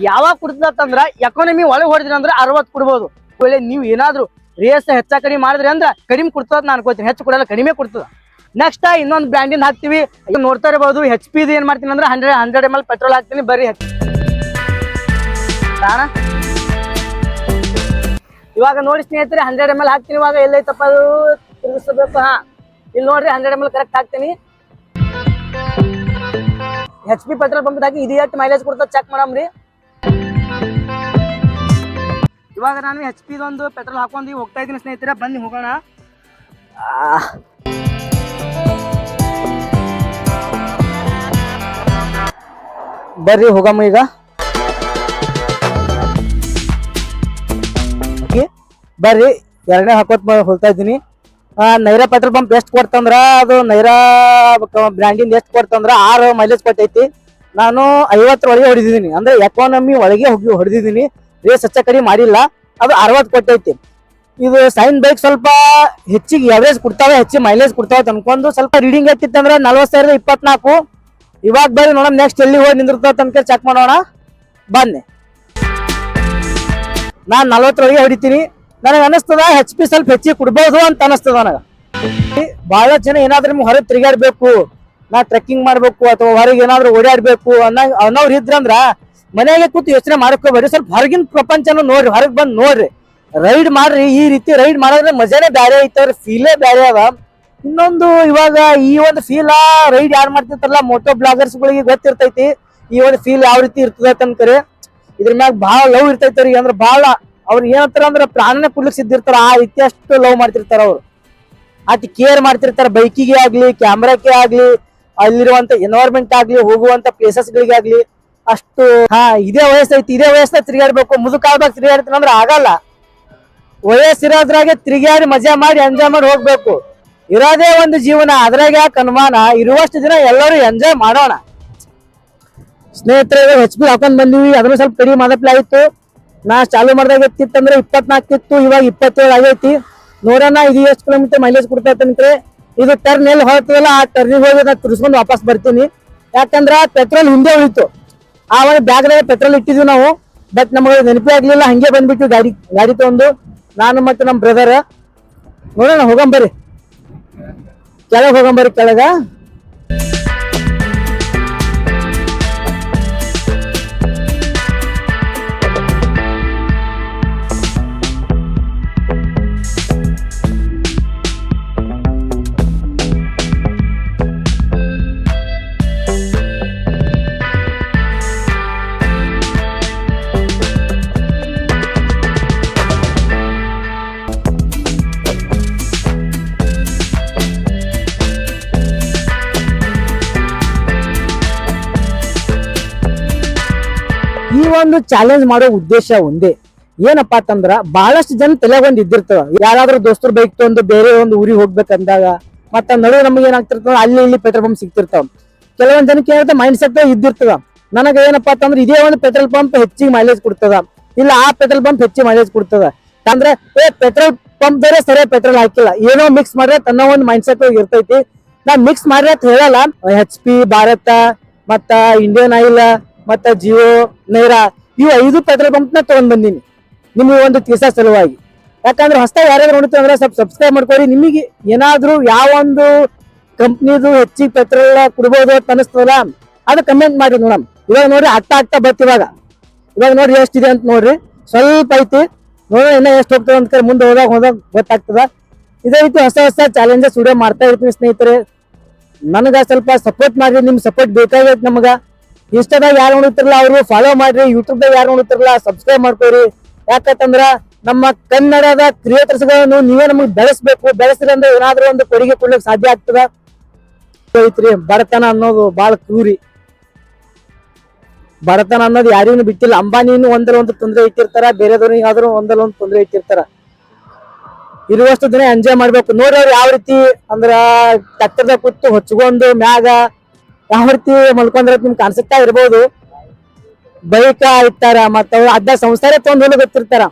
ಯಾವಾಗ ಕುಡ್ತಂದ್ರ ಎಕಾನಮಿ ಒಳಗೆ ಹೊಡೆದ್ರಿ ಅಂದ್ರೆ 60 ಕುಡ್ಬೋದು. ಒಳ್ಳೆ ನೀವು ಏನಾದ್ರು ರೇಸ್ ಹೆಚ್ಚ ಕಡಿಮೆ ಮಾಡಿದ್ರಿ ಅಂದ್ರೆ ಕಡಿಮೆ ಕೊಡ್ತದ ನಾನು ಅನ್ಕೋತೀನಿ. ಹೆಚ್ಚು ಕೊಡಲ್ಲ, ಕಡಿಮೆ ಕೊಡ್ತದ. ನೆಕ್ಸ್ಟ್ ಇನ್ನೊಂದು ಬ್ರ್ಯಾಂಡಿಂದ ಹಾಕ್ತಿವಿ. ನೋಡ್ತಾ ಇರಬಹುದು HP ಏನ್ ಮಾಡ್ತೀನಿ ಅಂದ್ರೆ 100 ml ಪೆಟ್ರೋಲ್ ಹಾಕ್ತೀನಿ. ಬರ್ರಿ ಇವಾಗ ನೋಡಿ ಸ್ನೇಹಿತರೆ 100 ml ಹಾಕ್ತೀನಿ. ಇವಾಗ ಎಲ್ಲೈತಪ್ಪ ಅದು ತಿರುಗಿಸಬೇಕು. ಹಾ ಇಲ್ಲಿ ನೋಡ್ರಿ 100 ml ಕರೆಕ್ಟ್ ಹಾಕ್ತೀನಿ. HP ಪೆಟ್ರೋಲ್ ಪಂಪ್ ಹಾಕಿ ಇದು ಎಷ್ಟು ಮೈಲೇಜ್ ಕೊಡ್ತದ ಚೆಕ್ ಮಾಡಮ್ರಿ. ಇವಾಗ ನಾನು HP ಒಂದು ಪೆಟ್ರೋಲ್ ಹಾಕೊಂಡು ಹೋಗ್ತಾ ಇದ್ದೀನಿ ಸ್ನೇಹಿತರೆ. ಬನ್ನಿ ಹೋಗೋಣ. ಬರ್ರಿ ಹೋಗಮ್ಮ. ಈಗ ಬರ್ರಿ ಎರಡನೇ ಹಾಕೋತ್ ಹೋಗ್ತಾ ಇದ್ದೀನಿ. ನೈರಾ ಪೆಟ್ರೋಲ್ ಪಂಪ್ ಎಷ್ಟು ಕೊಡ್ತಂದ್ರ ಅದು ನೈರಾ ಬ್ರ್ಯಾಂಡಿಂದ ಎಷ್ಟು ಕೊಡ್ತಂದ್ರ 6 ಮೈಲೇಜ್ ಕೊಟ್ಟೈತಿ. ನಾನು 50 ಒಳಗೆ ಹೊಡೆದಿದ್ದೀನಿ. ಅಂದ್ರೆ ಎಕಾನಮಿ ಒಳಗೆ ಹೋಗಿ ಹೊಡೆದಿದ್ದೀನಿ. ರೇಸ್ ಹೆಚ್ಚ ಕಡಿಮೆ ಮಾಡಿಲ್ಲ. ಅದು 60 ಕೊಟ್ಟೈತಿ. ಇದು ಸೈನ್ ಬೈಕ್ ಸ್ವಲ್ಪ ಹೆಚ್ಚಿಗೆ ಎವರೇಜ್ ಕೊಡ್ತಾವೆ, ಹೆಚ್ಚಿಗೆ ಮೈಲೇಜ್ ಕೊಡ್ತಾವೆ ಅನ್ಕೊಂಡು ಸ್ವಲ್ಪ ರೀಡಿಂಗ್ ಎತ್ತಿತ್ತಂದ್ರೆ 40,024. ಇವಾಗ ಬರ್ರಿ ನೋಡಮ್ ನೆಕ್ಸ್ಟ್ ಎಲ್ಲಿ ಹೋಗಿ ನಿಂದಿರ್ತಾವ ತನಕ ಚೆಕ್ ಮಾಡೋಣ. ಬನ್ನಿ ನಾನ್ 40 ಒಳಗೆ ಹೊಡಿತೀನಿ. ನನಗೆ ಅನಿಸ್ತದ HP ಸ್ವಲ್ಪ ಹೆಚ್ಚಿಗೆ ಕೊಡ್ಬೋದು ಅಂತ ಅನಿಸ್ತದ ನನಗ. ಬಹಳ ಜನ ಏನಾದ್ರೂ ನಿಮ್ಗೆ ಹೊರಗೆ ತಿರುಗಾಡ್ಬೇಕು, ನಾ ಟ್ರೆಕ್ಕಿಂಗ್ ಮಾಡ್ಬೇಕು ಅಥವಾ ಹೊರಗೆ ಏನಾದ್ರು ಓಡಾಡ್ಬೇಕು ಅನ್ನೋರು ಇದ್ರಂದ್ರ ಮನೆಗೆ ಕೂತು ಯೋಚನೆ ಮಾಡ್ಕೋಬೇಡಿ. ಸ್ವಲ್ಪ ಹೊರಗಿನ ಪ್ರಪಂಚನ ನೋಡ್ರಿ, ಹೊರಗೆ ಬಂದ್ ನೋಡ್ರಿ, ರೈಡ್ ಮಾಡ್ರಿ. ಈ ರೀತಿ ರೈಡ್ ಮಾಡಿದ್ರೆ ಮಜಾನೇ ಬ್ಯಾರೆ ಐತವ್ರಿ, ಫೀಲೇ ಬ್ಯಾರೆ ಅದ. ಇನ್ನೊಂದು ಇವಾಗ ಈ ಒಂದು ಫೀಲ್ ರೈಡ್ ಯಾರು ಮಾಡ್ತಿರ್ತಾರಲ್ಲ ಮೋಟೋ ಬ್ಲಾಗರ್ಸ್ ಗಳಿಗೆ ಗೊತ್ತಿರ್ತೈತಿ ಈ ಒಂದು ಫೀಲ್ ಯಾವ ರೀತಿ ಇರ್ತದ ಅನ್ಕರಿ. ಇದ್ರ ಮ್ಯಾಗ ಬಹಳ ಲವ್ ಇರ್ತೈತಿ. ಅಂದ್ರೆ ಬಹಳ ಅವ್ರು ಏನಂತಾರ ಅಂದ್ರೆ ಪ್ರಾಣನೇ ಕುಡ್ಲಿಕ್ ಸಿದ್ದಿರ್ತಾರ. ಆ ರೀತಿ ಅಷ್ಟು ಲವ್ ಮಾಡ್ತಿರ್ತಾರ ಅವ್ರು. ಅತಿ ಕೇರ್ ಮಾಡ್ತಿರ್ತಾರ. ಬೈಕಿಗೆ ಆಗ್ಲಿ, ಕ್ಯಾಮ್ರಾಕ್ಕೆ ಆಗ್ಲಿ, ಅಲ್ಲಿರುವಂತ ಎನ್ವೈರ್ಮೆಂಟ್ ಆಗ್ಲಿ, ಹೋಗುವಂತ ಪ್ಲೇಸಸ್ ಗಳಿಗೆ ಆಗ್ಲಿ ಅಷ್ಟು. ಇದೇ ವಯಸ್ಸೈತಿ, ಇದೇ ವಯಸ್ಸಾಗ ತಿರುಗಾಡ್ಬೇಕು. ಮುದುಕಾಗ್ದಾಗ ತಿರುಗಾಡ್ತೀನಿ ಅಂದ್ರೆ ಆಗಲ್ಲ. ವಯಸ್ಸಿರೋದ್ರಾಗೆ ತಿರುಗಾಡಿ ಮಜಾ ಮಾಡಿ ಎಂಜಾಯ್ ಮಾಡಿ ಹೋಗ್ಬೇಕು. ಇರೋದೇ ಒಂದು ಜೀವನ, ಅದ್ರಾಗ ಯಾಕೆ ಅನುಮಾನ. ಇರುವಷ್ಟು ದಿನ ಎಲ್ಲರೂ ಎಂಜಾಯ್ ಮಾಡೋಣ. ಸ್ನೇಹಿತರೆ HP ಹಾಕೊಂಡ್ ಬಂದಿವಿ. ಅದನ್ನು ಸ್ವಲ್ಪ ಕಡಿಮೆ ಮಾಡಪ್ಲೆ ಆಯ್ತು. ನಾ ಚಾಲು ಮಾಡಿದಾಗ ಎತ್ತಿತ್ತಂದ್ರೆ 24 ಇತ್ತು. ಇವಾಗ 27 ಆಗೈತಿ. ನೋಡೋಣ ಇದು ಎಷ್ಟು ಕಿಲೋಮೀಟರ್ ಮೈಲೇಜ್ ಕೊಡ್ತೈತಂದ್ರೆ. ಇದು ಟರ್ನ್ ಎಲ್ಲಿ ಹೋಗ್ತದಲ್ಲ ಆ ಟರ್ನಿಗೆ ಹೋಗಿ ನಾ ತಿರ್ಸ್ಕೊಂಡು ವಾಪಸ್ ಬರ್ತೀನಿ. ಯಾಕಂದ್ರ ಪೆಟ್ರೋಲ್ ಹಿಂದೆ ಉಳಿತು. ಆ ಒಂದು ಬ್ಯಾಗ್ದಾಗ ಪೆಟ್ರೋಲ್ ಇಟ್ಟಿದ್ವಿ ನಾವು. ಬಟ್ ನಮಗೆ ನೆನಪೇ ಆಗ್ಲಿಲ್ಲ. ಹಂಗೆ ಬಂದ್ಬಿಟ್ಟು ಗಾಡಿ ತಗೊಂಡು ನಾನು ಮತ್ತೆ ನಮ್ಮ ಬ್ರದರ್. ನೋಡೋಣ ಹೋಗಂಬರಿ, ಕೆಳಗೆ ಹೋಗಂಬರಿ. ಕೆಳಗ ಈ ಒಂದು ಚಾಲೆಂಜ್ ಮಾಡೋ ಉದ್ದೇಶ ಒಂದೇ, ಏನಪ್ಪಾ ಅಂತಂದ್ರ ಬಹಳಷ್ಟು ಜನ ತಲೆಗೆ ಒಂದ್ ಇದ್ದಿರ್ತವ, ಯಾರಾದ್ರೂ ದೋಸ್ತರು ಬೈಕ್ ತಗೊಂಡು ಬೇರೆ ಒಂದು ಊರಿಗೆ ಹೋಗ್ಬೇಕಂದಾಗ ಮತ್ತ ನಡುವೆ ನಮಗೆ ಏನಾಗ್ತಿರ್ತವ ಅಲ್ಲಿ ಇಲ್ಲಿ ಪೆಟ್ರೋಲ್ ಪಂಪ್ ಸಿಗ್ತಿರ್ತಾವ. ಕೆಲವೊಂದ್ ಜನಕ್ಕೆ ಏನಾಗ್ತದೆ ಮೈಂಡ್ ಸೆಟ್ ಇದ್ದಿರ್ತದ, ನನಗ ಏನಪ್ಪಾ ಅಂತಂದ್ರೆ ಇದೇ ಒಂದು ಪೆಟ್ರೋಲ್ ಪಂಪ್ ಹೆಚ್ಚಿಗೆ ಮೈಲೇಜ್ ಕೊಡ್ತದ, ಇಲ್ಲ ಆ ಪೆಟ್ರೋಲ್ ಪಂಪ್ ಹೆಚ್ಚಿಗೆ ಮೈಲೇಜ್ ಕೊಡ್ತದ ಅಂದ್ರೆ ಪೆಟ್ರೋಲ್ ಪಂಪ್ ಬೇರೆ ಸರಿಯಾಗಿ ಪೆಟ್ರೋಲ್ ಹಾಕಿಲ್ಲ, ಏನೋ ಮಿಕ್ಸ್ ಮಾಡ್ರೆ ತನ್ನ ಒಂದು ಮೈಂಡ್ ಸೆಟ್ ಇರ್ತೈತಿ. ನಾ ಮಿಕ್ಸ್ ಮಾಡ್ರಿ ಅಂತ ಹೇಳಲ್ಲ. HP, ಭಾರತ ಮತ್ತ ಇಂಡಿಯನ್ ಆಯಿಲ್ ಮತ್ತ ಜಿಯೋ, ನೈರಾ ಇವು 5 ಪೆಟ್ರೋಲ್ ಪಂಪ್ ನ ತಗೊಂಡ್ ಬಂದೀನಿ ನಿಮ್ಗೆ ಒಂದು ತಿಳಿಸೋ ಸಲುವಾಗಿ. ಯಾಕಂದ್ರೆ ಹೊಸದಾಗಿ ಯಾರ್ಯಾರು ನೋಡ್ತೀವಿ ಅಂದ್ರೆ ಸ್ವಲ್ಪ ಸಬ್ಸ್ಕ್ರೈಬ್ ಮಾಡ್ಕೊರಿ. ನಿಮಗೆ ಏನಾದ್ರೂ ಯಾವ ಒಂದು ಕಂಪ್ನಿದು ಹೆಚ್ಚಿಗೆ ಪೆಟ್ರೋಲ್ ಕೊಡ್ಬೋದು ಅಂತ ಅನಿಸ್ತದಲ್ಲ ಅದು ಕಮೆಂಟ್ ಮಾಡಿ ನೋಡಮ್. ಇವಾಗ ನೋಡ್ರಿ ಆಗ್ತಾ ಬತ್ ಇವಾಗ ನೋಡ್ರಿ ಎಷ್ಟಿದೆ ಅಂತ ನೋಡ್ರಿ, ಸ್ವಲ್ಪ ಐತಿ ನೋಡೋಣ ಇನ್ನ ಎಷ್ಟು ಹೋಗ್ತದೆ ಅಂತ ಮುಂದೆ ಹೋದಾಗ ಗೊತ್ತಾಗ್ತದ. ಇದೇ ರೀತಿ ಹೊಸ ಚಾಲೆಂಜಸ್ ವಿಡಿಯೋ ಮಾಡ್ತಾ ಇರ್ತೀನಿ ಸ್ನೇಹಿತರೆ. ನನಗ ಸ್ವಲ್ಪ ಸಪೋರ್ಟ್ ಮಾಡ್ರಿ, ನಿಮ್ ಸಪೋರ್ಟ್ ಬೇಕಾಗೈತಿ ನಮಗ. ಇನ್ಸ್ಟಾದಾಗ ಯಾರು ನೋಡುತ್ತಿರಲ್ಲ ಅವರು ಫಾಲೋ ಮಾಡ್ರಿ, ಯೂಟ್ಯೂಬ್ದಾಗ ಯಾರು ನೋಡುತ್ತಿರಲ್ಲ ಸಬ್ಸ್ಕ್ರೈಬ್ ಮಾಡ್ಕೋರಿ. ಯಾಕಂತಂದ್ರ ನಮ್ಮ ಕನ್ನಡದ ಕ್ರಿಯೇಟರ್ಸ್ ಗಳನ್ನು ನೀವೇ ನಮಗ್ ಬೆಳೆಸ್ರಿ ಅಂದ್ರೆ ಏನಾದ್ರೂ ಒಂದು ಕೊಡುಗೆ ಕೊಡ್ಲಿಕ್ಕೆ ಸಾಧ್ಯ ಆಗ್ತದ. ಐತ್ರಿ ಬಡತನ ಅನ್ನೋದು ಬಾಳ ಕ್ರೂರಿ, ಬಡತನ ಅನ್ನೋದು ಯಾರಿಗೂ ಬಿಟ್ಟಿಲ್ಲ. ಅಂಬಾನಿನೂ ಒಂದರ ಒಂದು ತೊಂದರೆ ಇಟ್ಟಿರ್ತಾರ, ಬೇರೆದವ್ರಿಗೆ ಆದ್ರೂ ಒಂದರ ಒಂದು ತೊಂದರೆ ಇಟ್ಟಿರ್ತಾರ. ಇರುವಷ್ಟು ದಿನ ಎಂಜಾಯ್ ಮಾಡ್ಬೇಕು. ನೋಡಿ ಅವ್ರು ಯಾವ ರೀತಿ ಅಂದ್ರ ಕಟ್ಟದ ಕೂತು ಹೊಚ್ಕೊಂಡು ಮ್ಯಾಗ ಯಾವ ರೀತಿ ಮಲ್ಕೊಂಡ್ರ ನಿಮ್ಗೆ ಕಾಣಿಸುತ್ತಾ ಇರ್ಬೋದು. ಬೈಕ ಇರ್ತಾರ ಮತ್ತ ಅಡ್ಡ ಸಂಸಾರ ತಗೊಂಡ್ ಗೊತ್ತಿರ್ತಾರ.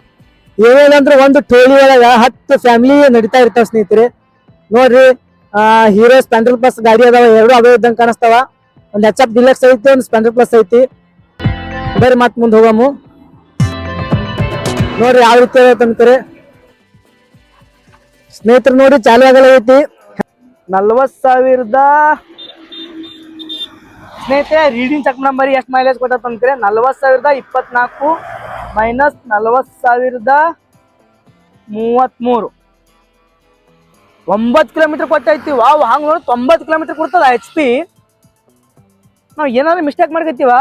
ಏನೇನಂದ್ರ ಒಂದು ಟೋಲಿ ಒಳಗ 10 ಫ್ಯಾಮಿಲಿ ನಡೀತಾ ಇರ್ತಾವ ಸ್ನೇಹಿತರೆ. ನೋಡ್ರಿ ಹೀರೋ ಸ್ಪೆಂಡರ್ ಪ್ಲಸ್ ಗಾಡಿ ಅದಾವ, 2 ಅವೇ ಇದ್ದಂಗ ಕಾಣಿಸ್ತಾವ. ಒಂದ್ HF ಡಿಲಕ್ಸ್ ಐತಿ, ಒಂದ್ ಸ್ಪೆಂಡರ್ ಪ್ಲಸ್ ಐತಿ. ಬರ್ರಿ ಮತ್ ಮುಂದ್ ಹೋಗಮು. ನೋಡ್ರಿ ಯಾವ ರೀತಿ ಅಂತಂದ್ರೆ ಸ್ನೇಹಿತರು ನೋಡಿ ಚಾಲು ಆಗಲ್ಲ ಐತಿ 40,000 ಸ್ನೇಹಿತರೆ ರೀಡಿಂಗ್ ಚೆಕ್ ನಂಬರ್ ಎಷ್ಟು ಮೈಲೇಜ್ ಕೊಟ್ಟತ್ ಅಂತೀರಿ 40,024 ಮೈನಸ್ 40,033 9 ಕಿಲೋಮೀಟರ್ ಕೊಟ್ಟೈತಿ. ವಾವ್, ಹಂಗ ನೋಡಿ 90 ಕಿಲೋಮೀಟರ್ ಕೊಡ್ತದ HP. ನಾವ್ ಏನಾದ್ರು ಮಿಸ್ಟೇಕ್ ಮಾಡ್ಕೈತಿವ.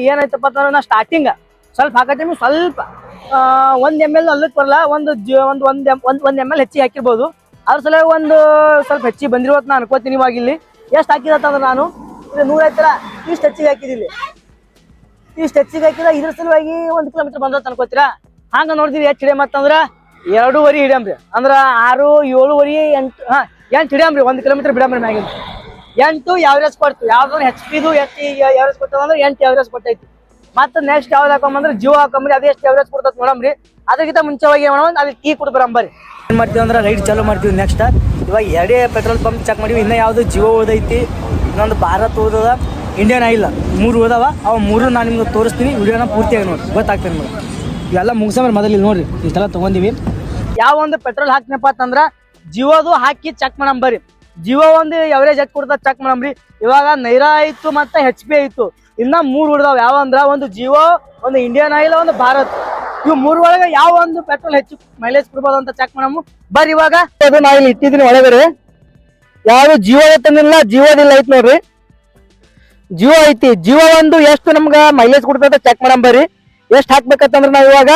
ಏನಾಯ್ತಪ್ಪ ಅಂತಂದ್ರೆ ನಾ ಸ್ಟಾರ್ಟಿಂಗ್ ಸ್ವಲ್ಪ ಹಾಕತ್ತೀವಿ, ಸ್ವಲ್ಪ 1 ml ಅಲ್ಲಕ್ಕೆ ಬರಲ್ಲ, ಒಂದು ml ಹೆಚ್ಚಿಗೆ ಹಾಕಿರ್ಬೋದು. ಅದ್ರ ಸಲ ಒಂದು ಸ್ವಲ್ಪ ಹೆಚ್ಚಿಗೆ ಬಂದಿರೋದು ನಾನು ಅನ್ಕೋತೀನಿ. ಇವಾಗ ಇಲ್ಲಿ ಎಷ್ಟು ಹಾಕಿದತ್ತಂದ್ರೆ ನಾನು 100 ಆಯ್ತಲ್ಲ, ಇಷ್ಟು ಹೆಚ್ಚಿಗೆ ಹಾಕಿದಿಲ್ಲಿ, ಇಷ್ಟು ಹೆಚ್ಚಿಗೆ ಹಾಕಿದ ಇದ್ರ ಸಲುವಾಗಿ 1 ಕಿಲೋಮೀಟರ್ ಬಂದತ್ ಅನ್ಕೋತೀರಾ. ಹಂಗ ನೋಡ್ತೀವಿ ಎಷ್ಟು ಹಿಡಿಯಮ್ ಅಂತಂದ್ರ 2.5 ಹಿಡಿಯಮ್ರಿ, ಅಂದ್ರ 6, 7.5, 8 ಹಿಡಿಯಮ್ರಿ. 1 ಕಿಲೋಮೀಟರ್ ಬಿಡಮ್ರಿ ಮ್ಯಾಗಿಂದ 8 ಯಾವರೇಜ್ ಕೊಡ್ತು. ಯಾವ್ದಾದ್ರು HP ಯಾವರೇಜ್ ಕೊಟ್ಟದಂದ್ರೆ 8 ಯಾವರೇಜ್ ಕೊಟ್ಟೈತಿ. ಮತ್ತೆ ನೆಕ್ಸ್ಟ್ ಯಾವ್ದು ಹಾಕೊಂಬಂದ್ರೆ ಜಿಯೋ ಹಾಕೊಂಬ್ರಿ, ಅದು ಎಷ್ಟು ಯಾವರೇಜ್ ಕೊಡ್ತತ್ ನೋಡಮ್ರಿ. ಅದಕ್ಕಿಂತ ಮುಂಚೆವಾಗಿ ಏನ್ ಮಾಡೋಣ, ಅಲ್ಲಿ ಟೀ ಕುಡ್ ಬರಂಬರಿ. ಏನ್ ಮಾಡ್ತೀವಿ ಅಂದ್ರೆ ರೈಡ್ ಚಾಲೂ ಮಾಡ್ತೀವಿ. ನೆಕ್ಸ್ಟ್ ಇವಾಗ 2 ಪೆಟ್ರೋಲ್ ಪಂಪ್ ಚೆಕ್ ಮಾಡಿವಿ. ಇನ್ನ ಯಾವ್ದು ಜಿಯೋ ಓದೈತಿ, ಇನ್ನೊಂದು ಭಾರತ್ ಓದದ, ಇಂಡಿಯನ್ ಆಯಿಲ್ 3 ಓದವ. ಅವ್ 3 ನಾನು ನಿಮ್ಗೆ ತೋರಿಸ್ತೀನಿ. ವಿಡಿಯೋನ ಪೂರ್ತಿಯಾಗಿ ನೋಡಿ ಗೊತ್ತಾಗ್ತದೆ ನಿಮ್ಗೆ. ಇವೆಲ್ಲ ಮುಗಿಸಮ್ರಿ ಮೊದಲು ನೋಡ್ರಿ ಇಷ್ಟೆಲ್ಲ ತಗೊಂಡಿವಿ. ಯಾವ ಒಂದು ಪೆಟ್ರೋಲ್ ಹಾಕ್ನಪ್ಪ ಅಂತಂದ್ರ ಜಿಯೋದು ಹಾಕಿ ಚೆಕ್ ಮಾಡಂಬರಿ. ಜಿಯೋ ಒಂದು ಎವರೇಜ್ ಎಷ್ಟು ಕೊಡ್ತದ ಚೆಕ್ ಮಾಡಂಬ್ರಿ. ಇವಾಗ ನೈರಾ ಆಯ್ತು ಮತ್ತೆ HP ಆಯ್ತು, ಇನ್ನ 3 ಉಳಿದಾವ. ಯಾವ ಅಂದ್ರ ಒಂದು ಜಿಯೋ, ಒಂದು ಇಂಡಿಯನ್ ಆಯಿಲ್, ಒಂದು ಭಾರತ್. ಇವು 3 ಒಳಗೆ ಯಾವ ಒಂದು ಪೆಟ್ರೋಲ್ ಹೆಚ್ಚು ಮೈಲೇಜ್ ಕೊಡ್ಬೋದು ಅಂತ ಚೆಕ್ ಮಾಡಮು ಬರ್ರಿ. ಇವಾಗ ನಾ ಇಲ್ಲಿ ಇಟ್ಟಿದ್ದೀನಿ ಒಳಗಡೆ. ಯಾವ್ದು ಜಿಯೋ ಐತನಿಲ್ಲ, ಜಿಯೋದಿಲ್ಲ ಐತಿ ನೋಡ್ರಿ. ಜಿಯೋ ಐತಿ. ಜಿಯೋ ಒಂದು ಎಷ್ಟು ನಮ್ಗ ಮೈಲೇಜ್ ಕೊಡ್ತದ ಚೆಕ್ ಮಾಡಂಬರಿ. ಎಷ್ಟು ಹಾಕ್ಬೇಕಂತಂದ್ರ ನಾವ್ ಇವಾಗ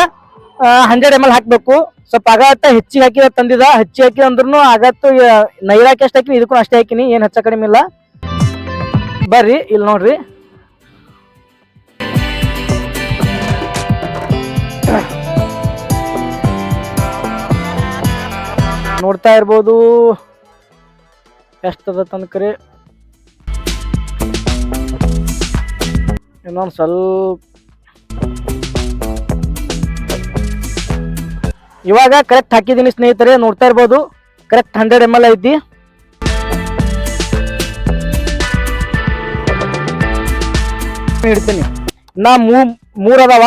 100 ml ಹಾಕ್ಬೇಕು. ಸ್ವಲ್ಪ ಆಗತ್ತ ಹೆಚ್ಚಿಗೆ ಹಾಕಿದ ತಂದಿದ, ಹೆಚ್ಚಿಗೆ ಹಾಕಿ ಅಂದ್ರೂ ಆಗತ್ತು. ನೈರಾಕಿ ಎಷ್ಟು ಹಾಕಿನಿ, ಇದಕ್ಕೂ ಅಷ್ಟೇ ಹಾಕಿನಿ, ಏನ್ ಹೆಚ್ಚ ಕಡಿಮೆ ಇಲ್ಲ. ಬರ್ರಿ ಇಲ್ಲಿ ನೋಡ್ರಿ. ನೋಡ್ತಾ ಇರ್ಬೋದು ಎಷ್ಟದ ತನಕರಿ. ಇನ್ನೊಂದು ಸ್ವಲ್ಪ ಇವಾಗ ಕರೆಕ್ಟ್ ಹಾಕಿದೀನಿ ಸ್ನೇಹಿತರೆ, ನೋಡ್ತಾ ಇರ್ಬೋದು ಕರೆಕ್ಟ್ 100 ml ಐತಿ. ಇಡ್ತೀನಿ. ನಾ 3 ಅದಾವ,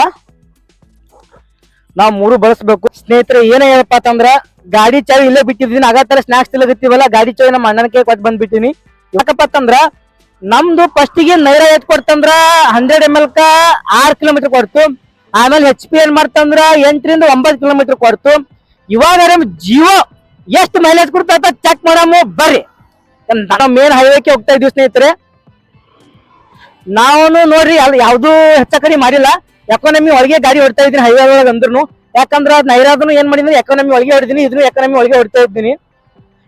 ನಾವ್ 3 ಬಳಸ್ಬೇಕು ಸ್ನೇಹಿತರೆ. ಏನ ಹೇಳಪ್ಪ ಅಂತಂದ್ರ ಗಾಡಿ ಚಾವಿ ಇಲ್ಲೇ ಬಿಟ್ಟಿದ್ದೀನಿ. ಆಗತ್ತರ ಸ್ನಾಕ್ಸ್ ತಿಲ್ಲಗತ್ತೀವಲ್ಲ, ಗಾಡಿ ಚಾವಿ ನಮ್ಮ ಅಣ್ಣನ ಕೈ ಕೊಟ್ಟು ಬಂದ್ಬಿಟ್ಟಿನಿ. ಯಾಕಪ್ಪ ಅಂತಂದ್ರ ನಮ್ದು ಫಸ್ಟಿಗೆ ನೈರಾ ಎಟ್ ಕೊಡ್ತಂದ್ರ 100 ml 6 ಕಿಲೋಮೀಟರ್ ಕೊಡ್ತು. ಆಮೇಲೆ HP ಏನ್ ಮಾಡ್ತಂದ್ರ 8 ರಿಂದ 9 ಕಿಲೋಮೀಟರ್ ಕೊಡ್ತು. ಇವಾಗ ಜಿಯೋ ಎಷ್ಟು ಮೈಲೇಜ್ ಕೊಡ್ತಾ ಚೆಕ್ ಮಾಡಮು ಬರ್ರಿ. ನಾವು ಮೇನ್ ಹೈವೇಕ್ಕೆ ಹೋಗ್ತಾ ಇದೀವಿ ಸ್ನೇಹಿತರೆ. ನಾವು ನೋಡ್ರಿ ಯಾವ್ದು ಹೆಚ್ಚ ಕಡಿಮೆ ಮಾಡಿಲ್ಲ. ಎಕಾನಮಿ ಒಳಗೆ ಗಾಡಿ ಹೊಡ್ತಾ ಇದ್ದೀನಿ ಹೈವೇ ಒಳಗೆ ಅಂದ್ರೂ. ಯಾಕಂದ್ರ ನೈರಾದನು ಏನ್ ಮಾಡಿದ್ರೆ ಎಕಾನಮಿ ಒಳಗೆ ಹೊಡಿದೀನಿ, ಇದನ್ನು ಎಕಾನಮಿ ಒಳಗೆ ಹೊಡ್ತಾ ಇದ್ದೀನಿ.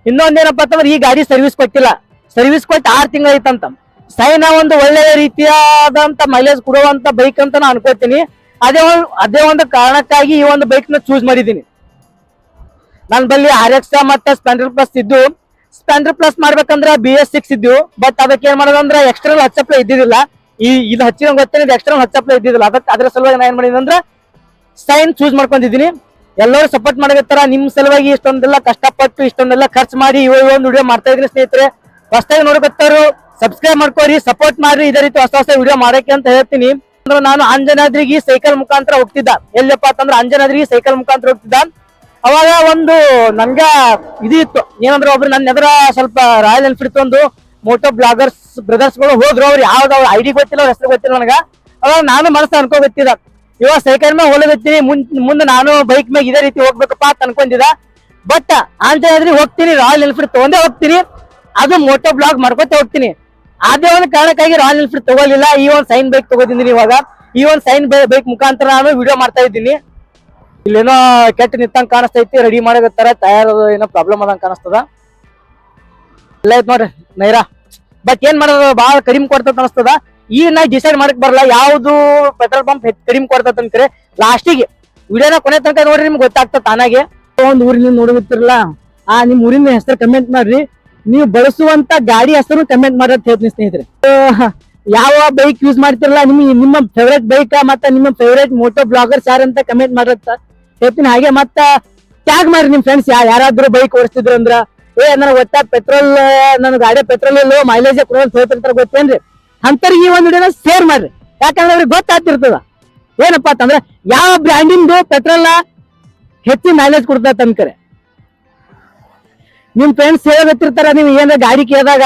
ಇನ್ನೊಂದೇನಪ್ಪ ಅಂತಂದ್ರೆ ಈ ಗಾಡಿ ಸರ್ವಿಸ್ ಕೊಟ್ಟಿಲ್ಲ. ಸರ್ವಿಸ್ ಕೊಟ್ಟು 6 ತಿಂಗಳು ಐತಂತ. ಸೈನ್ ಒಂದು ಒಳ್ಳೆಯ ರೀತಿಯಾದಂತ ಮೈಲೇಜ್ ಕೊಡುವಂತ ಬೈಕ್ ಅಂತ ನಾನು ಅನ್ಕೋತೀನಿ. ಅದೇ ಒಂದು ಕಾರಣಕ್ಕಾಗಿ ಈ ಒಂದು ಬೈಕ್ ನ ಚೂಸ್ ಮಾಡಿದ್ದೀನಿ. ನನ್ನ ಬಲ್ಲಿ RX ಮತ್ತೆ ಸ್ಪ್ಲೆಂಡರ್ ಪ್ಲಸ್ ಇದ್ದು, ಸ್ಪ್ಲೆಂಡರ್ ಪ್ಲಸ್ ಮಾಡ್ಬೇಕಂದ್ರೆ BS6 ಇದ್ದು, ಬಟ್ ಅದಕ್ಕೆ ಏನ್ ಮಾಡೋದಂದ್ರೆ ಎಕ್ಸ್ಟರ್ನಲ್ ಹಚ್ಚಪ್ಲೆ ಇದ್ದಿದ್ದಿಲ್ಲ. ಇದು ಹಚ್ಚಿದ ಗೊತ್ತೇನೆ, ಎಕ್ಸ್ಟರ್ನಲ್ ಹಚ್ಚಪ್ಲೆ ಇದ್ದಿದ್ದಿಲ್ಲ. ಅದ್ರ ಸಲುವಾಗಿ ನಾನು ಏನ್ ಮಾಡಿದ್ದೀನಿ ಅಂದ್ರೆ ಸೈನ್ ಚೂಸ್ ಮಾಡ್ಕೊಂಡಿದ್ದೀನಿ. ಎಲ್ಲರೂ ಸಪೋರ್ಟ್ ಮಾಡಕತ್ತಾರ. ನಿಮ್ ಸಲುವಾಗಿ ಇಷ್ಟೊಂದೆಲ್ಲ ಕಷ್ಟಪಟ್ಟು ಇಷ್ಟೊಂದೆಲ್ಲ ಖರ್ಚು ಮಾಡಿ ಒಂದು ವಿಡಿಯೋ ಮಾಡ್ತಾ ಇದ್ದೀನಿ ಸ್ನೇಹಿತರೆ. ಹೊಸದಾಗಿ ನೋಡಕತ್ತಾರು ಸಬ್ಸ್ಕ್ರೈಬ್ ಮಾಡ್ಕೋರಿ, ಸಪೋರ್ಟ್ ಮಾಡ್ರಿ. ಇದೇ ರೀತಿ ಹೊಸ ವಿಡಿಯೋ ಮಾಡಕ್ಕೆ ಅಂತ ಹೇಳ್ತೀನಿ. ಅಂದ್ರೆ ನಾನು ಅಂಜನಾದ್ರಿಗೆ ಸೈಕಲ್ ಮುಖಾಂತರ ಹೋಗ್ತಿದ್ದ. ಎಲ್ಲಪ್ಪ ಅಂತಂದ್ರೆ ಅಂಜನಾದ್ರಿಗೆ ಸೈಕಲ್ ಮುಖಾಂತರ ಹೋಗ್ತಿದ್ದ. ಅವಾಗ ಒಂದು ನನ್ಗ ಇದು ಇತ್ತು, ಏನಂದ್ರೆ ಒಬ್ರು ನನ್ನ ಎದುರ ಸ್ವಲ್ಪ ರಾಯಲ್ ಎನ್ಫೀಲ್ಡ್ ಒಂದು ಮೋಟೋ ಬ್ಲಾಗರ್ಸ್ ಬ್ರದರ್ಸ್ ಗಳು ಹೋದ್ರು. ಅವ್ರು ಯಾವ್ದು ID ಗೊತ್ತಿಲ್ಲ, ಅವ್ರ ಹೆಸರು ಗೊತ್ತಿಲ್ಲ ನನಗ. ಅವಾಗ ನಾನು ಮನಸ್ಸು ಅನ್ಕೋಬೇಕಿದ್ದ, ಇವಾಗ ಸೈಕಲ್ ಮೇಲೆ ಹೋಗತ್ತೀನಿ, ಮುಂದೆ ನಾನು ಬೈಕ್ ಮೇಲೆ ಇದೇ ರೀತಿ ಹೋಗ್ಬೇಕಪ್ಪ ಅಂತ ಅನ್ಕೊಂಡಿದ್ದ. ಬಟ್ ಅಂಜನಾದ್ರಿಗೆ ಹೋಗ್ತೀನಿ, ರಾಯಲ್ ಎನ್ಫೀಲ್ಡ್ ತಗೊಂಡೇ ಹೋಗ್ತೀನಿ, ಅದು ಮೋಟೋ ಬ್ಲಾಗ್ ಮಾಡ್ಕೊತ ಹೋಗ್ತೀನಿ. ಅದೇ ಒಂದು ಕಾರಣಕ್ಕಾಗಿ ರಾಯಲ್ ಎನ್ಫೀಲ್ಡ್ ತಗೊಳ್ಳಿಲ್ಲ, ಈ ಒಂದು ಸೈನ್ ಬೈಕ್ ತಗೋದಿದ್ದೀನಿ. ಇವಾಗ ಈ ಒಂದು ಸೈನ್ ಬೈಕ್ ಮುಖಾಂತರ ನಾನು ವಿಡಿಯೋ ಮಾಡ್ತಾ ಇದ್ದೀನಿ. ಇಲ್ಲೇನೋ ಕೆಟ್ಟ ನಿಂತಂಗ್ ಕಾಣಿಸ್ತೈತಿ, ರೆಡಿ ಮಾಡಕತ್ತಾರ, ಟೈರ್ ಏನೋ ಪ್ರಾಬ್ಲಮ್ ಆದಂಗ ಕಾಣಿಸ್ತದ. ಇಲ್ಲ ಐತ್ ನೋಡ್ರಿ ನೈರಾ. ಬಟ್ ಏನ್ ಮಾಡೋದು, ಬಾಳ ಕಡಿಮೆ ಕೊಡ್ತದ ಅನಿಸ್ತದ. ಈಗ ನಾ ಡಿಸೈಡ್ ಮಾಡಕ್ ಬರಲ್ಲ ಯಾವ್ದು ಪೆಟ್ರೋಲ್ ಪಂಪ್ ಕಡಿಮೆ ಕೊಡ್ತದ ಅಂತಾರೆ. ಲಾಸ್ಟಿಗೆ ವಿಡಿಯೋನ ಕೊನೆ ತನಕ ನೋಡ್ರಿ, ನಿಮ್ಗೆ ಗೊತ್ತಾಗ್ತದ ತಾನಾಗೆ. ಒಂದ್ ಊರಿನ ನೋಡುತ್ತಿರಲ್ಲ, ನಿಮ್ ಊರಿನ ಹೆಸರು ಕಮೆಂಟ್ ಮಾಡ್ರಿ. ನೀವು ಬಳಸುವಂತ ಗಾಡಿ ಹೆಸರು ಕಮೆಂಟ್ ಮಾಡಿ ಅಂತ ಹೇಳ್ತೀನಿ ಸ್ನೇಹಿತರೆ. ಯಾವ ಬೈಕ್ ಯೂಸ್ ಮಾಡ್ತಿರಲ್ಲ, ನಿಮ್ಮ ಫೇವ್ರೇಟ್ ಬೈಕ್ ಮತ್ತೆ ನಿಮ್ಮ ಫೇವ್ರೇಟ್ ಮೋಟೋ ಬ್ಲಾಗರ್ಸ್ ಯಾರಂತ ಕಮೆಂಟ್ ಮಾಡತ್ತ ಹೇಳ್ತೀನಿ. ಹಾಗೆ ಮತ್ತ ಟ್ಯಾಗ್ ಮಾಡ್ರಿ ನಿಮ್ ಫ್ರೆಂಡ್ಸ್ ಯಾರಾದ್ರೂ ಬೈಕ್ ಓಡಿಸ್ತಿದ್ರು ಅಂದ್ರ, ನನಗೆ ಗೊತ್ತಾ ಪೆಟ್ರೋಲ್, ನನ್ನ ಗಾಡಿ ಪೆಟ್ರೋಲ್ ಇಲ್ಲೋ ಮೈಲೇಜ್ ಕೊಡೋದು ಹೇಳ್ತಿರ್ತಾರ ಗೊತ್ತೇನ್ರಿ, ಅಂತವ್ರಿಗೆ ಈ ಒಂದು ವಿಡಿಯೋನ ಶೇರ್ ಮಾಡ್ರಿ. ಯಾಕಂದ್ರೆ ಅವ್ರಿಗೆ ಗೊತ್ತಾಗ್ತಿರ್ತದ ಏನಪ್ಪಾ ಅಂತಂದ್ರೆ ಯಾವ ಬ್ರ್ಯಾಂಡಿಂದು ಪೆಟ್ರೋಲ್ ಹೆಚ್ಚಿನ ಮೈಲೇಜ್ ಕೊಡ್ತದ ಅನ್ಕರೆ. ನಿಮ್ ಫ್ರೆಂಡ್ಸ್ ಹೇಳತ್ತಿರ್ತಾರ, ನೀವು ಏನಾರ ಗಾಡಿ ಕೇಳಿದಾಗ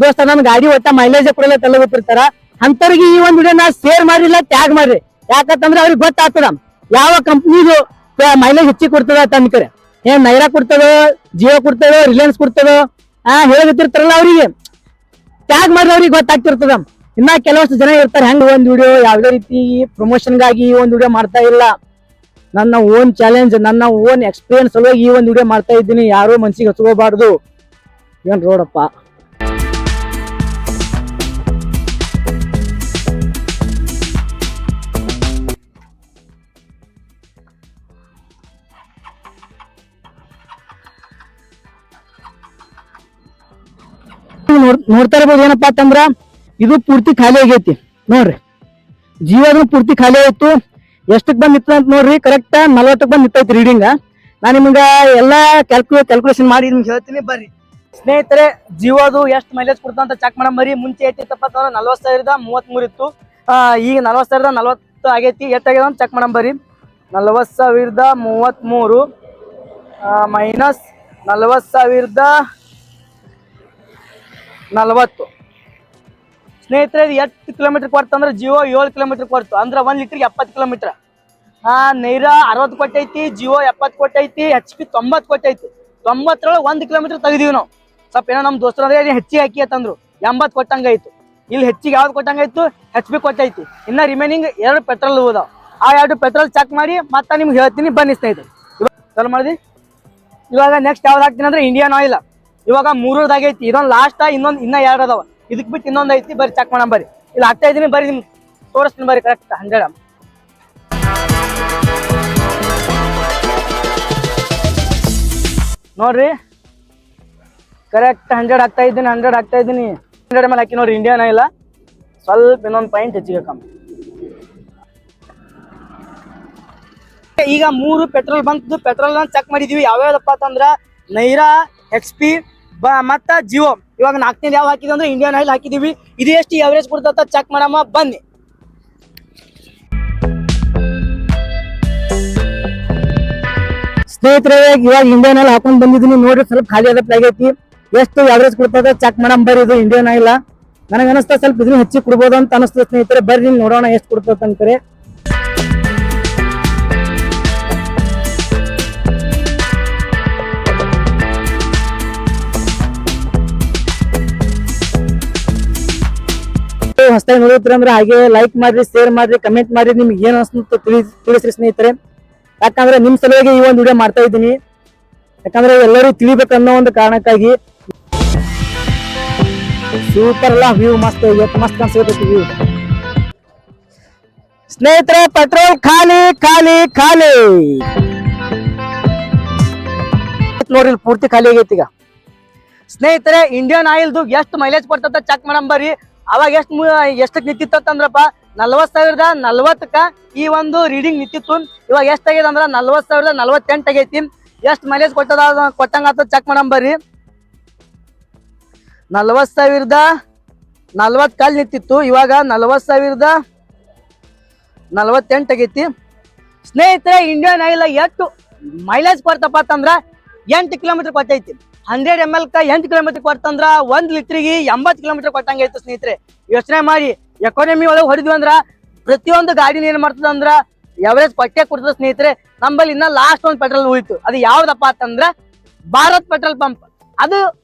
ದೋಸ್ತ ನನ್ ಗಾಡಿ ಒಟ್ಟ ಮೈಲೇಜ್ ಕೊಡಲ್ಲ ತಲಗುತ್ತಿರ್ತಾರ. ಅಂತವ್ರಿಗೆ ಈ ಒಂದು ವಿಡಿಯೋನ ಶೇರ್ ಮಾಡಿಲ್ಲ, ಟ್ಯಾಗ್ ಮಾಡ್ರಿ. ಯಾಕಂತಂದ್ರೆ ಅವ್ರಿಗೆ ಗೊತ್ತಾಗ್ತದ ಯಾವ ಕಂಪ್ನಿದು ಮೈಲೇಜ್ ಹೆಚ್ಚಿಗೆ ಕೊಡ್ತದ ಅಂತ ಅನ್ಕರೆ. ಏನ್ ನೈರಾ ಕೊಡ್ತದೋ, ಜಿಯೋ ಕೊಡ್ತದೋ, ರಿಲಯನ್ಸ್ ಕೊಡ್ತದೋ ಹೇಳತ್ತಿರ್ತಾರಲ್ಲ, ಅವ್ರಿಗೆ ಟ್ಯಾಗ್ ಮಾಡ್ರಿ, ಅವ್ರಿಗೆ ಗೊತ್ತಾಗ್ತಿರ್ತದ. ಇನ್ನ ಕೆಲವಷ್ಟು ಜನ ಇರ್ತಾರೆ, ಹೆಂಗ್ ಒಂದ್ ವಿಡಿಯೋ ಯಾವುದೇ ರೀತಿ ಪ್ರಮೋಷನ್ಗಾಗಿ ಈ ಒಂದು ವಿಡಿಯೋ ಮಾಡ್ತಾ ಇಲ್ಲ, ನನ್ನ ಓನ್ ಚಾಲೆಂಜ್, ನನ್ನ ಓನ್ ಎಕ್ಸ್ಪೀರಿಯನ್ಸ್ ಸಲುವಾಗಿ ಈ ಒಂದು ವಿಡಿಯೋ ಮಾಡ್ತಾ ಇದ್ದೀನಿ, ಯಾರು ಮನ್ಸಿಗೆ ಹಚ್ಕೋಬಾರ್ದು. ಏನ್ ರೋಡಪ್ಪ. ನೋಡ್ತಾ ಇರ್ಬೋದು ಏನಪ್ಪಾ ಅಂತಂದ್ರ ಇದು ಪೂರ್ತಿ ಖಾಲಿ ಆಗೈತಿ ನೋಡ್ರಿ. ಜೀವನ ಪೂರ್ತಿ ಖಾಲಿ ಆಯ್ತು. ಎಷ್ಟಕ್ ಬಂದ್ ನಿಂತ ಅಂತ ನೋಡ್ರಿ, ಕರೆಕ್ಟ್ 40ಕ್ಕೆ ಬಂದ್ ನಿಂತೈತಿ ರೀಡಿಂಗ್. ನಾನು ನಿಮ್ಗ ಎಲ್ಲಾ ಕ್ಯಾಲ್ಕುಲೇಷನ್ ಮಾಡಿ ನಿಮ್ಗೆ ಹೇಳ್ತೀನಿ ಬರ್ರಿ ಸ್ನೇಹಿತರೆ. ಜಿಯೋದು ಎಷ್ಟು ಮೈಲೇಜ್ ಕೊಡ್ತಾ ಅಂತ ಚೆಕ್ ಮಾಡಮ್ ಬರ್ರಿ. ಮುಂಚೆ ಐತಿತ್ತಪ್ಪ ಅಂತಂದ್ರೆ 40,033 ಇತ್ತು, ಈಗ 40,040 ಆಗೈತಿ. ಎಷ್ಟಾಗ್ಯದ ಅಂತ ಚೆಕ್ ಮಾಡಮ್ ಬರ್ರಿ. 40,033 ಮೈನಸ್ 40,040 ಸ್ನೇಹಿತರೆ. ಇದು ಎಷ್ಟು ಕಿಲೋಮೀಟರ್ ಕೊಡ್ತು ಅಂದ್ರೆ ಜಿಯೋ 7 ಕಿಲೋಮೀಟರ್ ಕೊಡ್ತು, ಅಂದ್ರೆ 1 ಲೀಟರ್ಗೆ 70 ಕಿಲೋಮೀಟರ್. ನೈರಾ 60 ಕೊಟ್ಟೈತಿ, ಜಿಯೋ 70 ಕೊಟ್ಟೈತಿ, HP 90 ಕೊಟ್ಟೈತಿ. 90ರೊಳಗೆ 1 ಕಿಲೋಮೀಟರ್ ತೆಗೆದಿವಿ ನಾವು. ಸ್ವಲ್ಪ ಏನೋ ನಮ್ಮ ದೋಸ್ತರು ಅಂದ್ರೆ ಹೆಚ್ಚಿಗೆ ಹಾಕಿ ಅಂತಂದ್ರು, 80 ಕೊಟ್ಟಂಗಾಯ್ತು. ಇಲ್ಲಿ ಹೆಚ್ಚಿಗೆ ಯಾವ್ದು ಕೊಟ್ಟಂಗಾಯ್ತು, HP ಕೊಟ್ಟೈತಿ. ಇನ್ನ ರಿಮೈನಿಂಗ್ 2 ಪೆಟ್ರೋಲ್ ಹೋದಾವ. ಆ 2 ಪೆಟ್ರೋಲ್ ಚೆಕ್ ಮಾಡಿ ಮತ್ತೆ ನಿಮ್ಗೆ ಹೇಳ್ತೀನಿ ಬನ್ನಿ ಸ್ನೇಹಿತರೆ. ಇವಾಗ ಮಾಡಿದ್ವಿ. ಇವಾಗ ನೆಕ್ಸ್ಟ್ ಯಾವ್ದು ಹಾಕ್ತೀನಿ ಅಂದ್ರೆ ಇಂಡಿಯನ್ ಆಯಿಲ್. ಇವಾಗ 3 ಇದೊಂದು ಲಾಸ್ಟ್, ಇನ್ನ 2 ಅದಾವ. ಇದಕ್ ಬಿಟ್ಟು ಇನ್ನೊಂದು ಐತಿ, ಬರ್ರಿ ಚೆಕ್ ಮಾಡೋಣ ಬರ್ರಿ. ಇಲ್ಲಿ ಹಾಕ್ತಾ ಇದೀನಿ ಬರ್ರಿ, ನಿಮ್ಗೆ ತೋರಿಸ್ತೀನಿ ಬರ್ರಿ. ಕರೆಕ್ಟ್ 100 ನೋಡ್ರಿ, ಕರೆಕ್ಟ್ 100 ಹಾಕ್ತಾ ಇದ್ದೀನಿ. 100 ಹಾಕ್ತಾ ಇದ್ದೀನಿ. 100 ಮೇಲೆ ಹಾಕಿ ನೋಡ್ರಿ, ಇಂಡಿಯನ್ ಆಯಿಲ್ ಸ್ವಲ್ಪ ಇನ್ನೊಂದು ಪಾಯಿಂಟ್ ಹೆಚ್ಚಿಗೆ ಕಮ್ಮಿ. ಈಗ 3 ಪೆಟ್ರೋಲ್ ಬಂಕ್ ಪೆಟ್ರೋಲ್ ಚೆಕ್ ಮಾಡಿದೀವಿ. ಯಾವ್ಯಾವದಪ್ಪ ಅಂತಂದ್ರ ನೈರಾ, HP ಮತ್ತ ಜಿಯೋ. ಇವಾಗ 4ನೇದು ಯಾವ ಹಾಕಿದ್ವಿ ಅಂದ್ರೆ ಇಂಡಿಯನ್ ಆಯಿಲ್ ಹಾಕಿದೀವಿ. ಇದು ಎಷ್ಟು ಎವರೇಜ್ ಕೊಡ್ತಂತ ಚೆಕ್ ಮಾಡಮ್ಮ ಬನ್ನಿ. ಸ್ನೇಹಿತರೆ, ಇವಾಗ ಇಂಡಿಯನ್ ಆಯಿಲ್ ಹಾಕೊಂಡ್ ಬಂದಿದ್ದೀನಿ ನೋಡ್ರಿ. ಸ್ವಲ್ಪ ಖಾಲಿ ಆಗೈತಿ. ಎಷ್ಟು ಎವರೇಜ್ ಕೊಡ್ತದ ಚೆಕ್ ಮಾಡಮ್ ಬರ್ರಿ. ಇದು ಇಂಡಿಯನ್ ಆಯಿಲ್ ನನಗೆ ಅನಿಸ್ತಾ ಸ್ವಲ್ಪ ಇದನ್ನ ಹೆಚ್ಚಿಗೆ ಕೊಡ್ಬೋದು ಅಂತ ಅನಿಸ್ತದೆ ಸ್ನೇಹಿತರೆ. ಬರ್ರಿ ನೋಡೋಣ ಎಷ್ಟು ಕೊಡ್ತದ ಅಂತಾರೆ. ಹೊಸದಾಗಿ ನೋಡುತ್ತೀರ ಅಂದ್ರೆ ಹಾಗೆ ಲೈಕ್ ಮಾಡ್ರಿ, ಶೇರ್ ಮಾಡ್ರಿ, ಕಮೆಂಟ್ ಮಾಡ್ರಿ. ನಿಮ್ಗೆ ಏನ್ ಅನ್ಸುತ್ತೆ ತಿಳಿಸ್ರಿ ಸ್ನೇಹಿತರೆ. ಯಾಕಂದ್ರೆ ನಿಮ್ ಸಲುವಾಗಿ ಈ ಒಂದು ವಿಡಿಯೋ ಮಾಡ್ತಾ ಇದ್ದೀನಿ. ಯಾಕಂದ್ರೆ ಎಲ್ಲರೂ ತಿಳಿಬೇಕನ್ನೋ ಒಂದು ಕಾರಣಕ್ಕಾಗಿ. ಸೂಪರ್ ಅಲ್ಲ ವ್ಯೂ ಮಸ್ತ್ ಎಷ್ಟು ಮಸ್ತ್ ಕಾಣಿಸ್ತೈತಿ ವ್ಯೂ. ಸ್ನೇಹಿತರೆ ಪೆಟ್ರೋಲ್ ಖಾಲಿ ಖಾಲಿ ಖಾಲಿ ನೋಡ್ರಿ ಇಲ್ಲಿ ಪೂರ್ತಿ ಖಾಲಿ ಆಗೈತಿ ಈಗ. ಸ್ನೇಹಿತರೆ ಇಂಡಿಯನ್ ಆಯಿಲ್ದು ಎಷ್ಟು ಮೈಲೇಜ್ ಕೊಡ್ತದ ಚೆಕ್ ಮಾಡಂಬರಿ. ಅವಾಗ ಎಷ್ಟಕ್ಕೆ ನಿಂತಿತ್ತಂದ್ರಪ್ಪ 40,040ಕ್ಕ ಈ ಒಂದು ರೀಡಿಂಗ್ ನಿಂತಿತ್ತು. ಇವಾಗ ಎಷ್ಟಾಗಿದೆ ಅಂದ್ರ 40,048 ಆಗೈತಿ. ಎಷ್ಟು ಮೈಲೇಜ್ ಕೊಟ್ಟಂಗ ಆತ ಚೆಕ್ ಮಾಡಂಬರಿ. 40,040 ಕಾಲ್ ನಿಂತಿತ್ತು, ಇವಾಗ 40,048 ಆಗೈತಿ. ಸ್ನೇಹಿತರೆ ಇಂಡಿಯನ್ ಆಯಿಲ್ ಎಷ್ಟು ಮೈಲೇಜ್ ಕೊಡ್ತಪ್ಪ ಅಂತಂದ್ರ 8 ಕಿಲೋಮೀಟರ್ ಕೊಟ್ಟೈತಿ. 100 ml 8 ಕಿಲೋಮೀಟರ್ ಕೊಡ್ತಂದ್ರ 1 ಲೀಟ್ರಿಗೆ 80 ಕಿಲೋಮೀಟರ್ ಕೊಟ್ಟಂಗೈತಿ. ಸ್ನೇಹಿತರೆ ಯೋಚನೆ ಮಾಡಿ, ಎಕಾನಮಿ ಒಳಗೆ ಹೊಡಿದ್ವಿ ಅಂದ್ರ ಪ್ರತಿಯೊಂದು ಗಾಡಿನ ಏನ್ ಮಾಡ್ತದ ಅಂದ್ರ ಎವರೇಜ್ ಕೊಟ್ಟೆ ಕೊಡ್ತದ. ಸ್ನೇಹಿತರೆ ನಮ್ಮಲ್ಲಿ ಇನ್ನ ಲಾಸ್ಟ್ ಒಂದು ಪೆಟ್ರೋಲ್ ಉಳಿತು, ಅದು ಯಾವ್ದಪ್ಪ ಅಂತಂದ್ರ ಭಾರತ್ ಪೆಟ್ರೋಲ್ ಪಂಪ್. ಅದು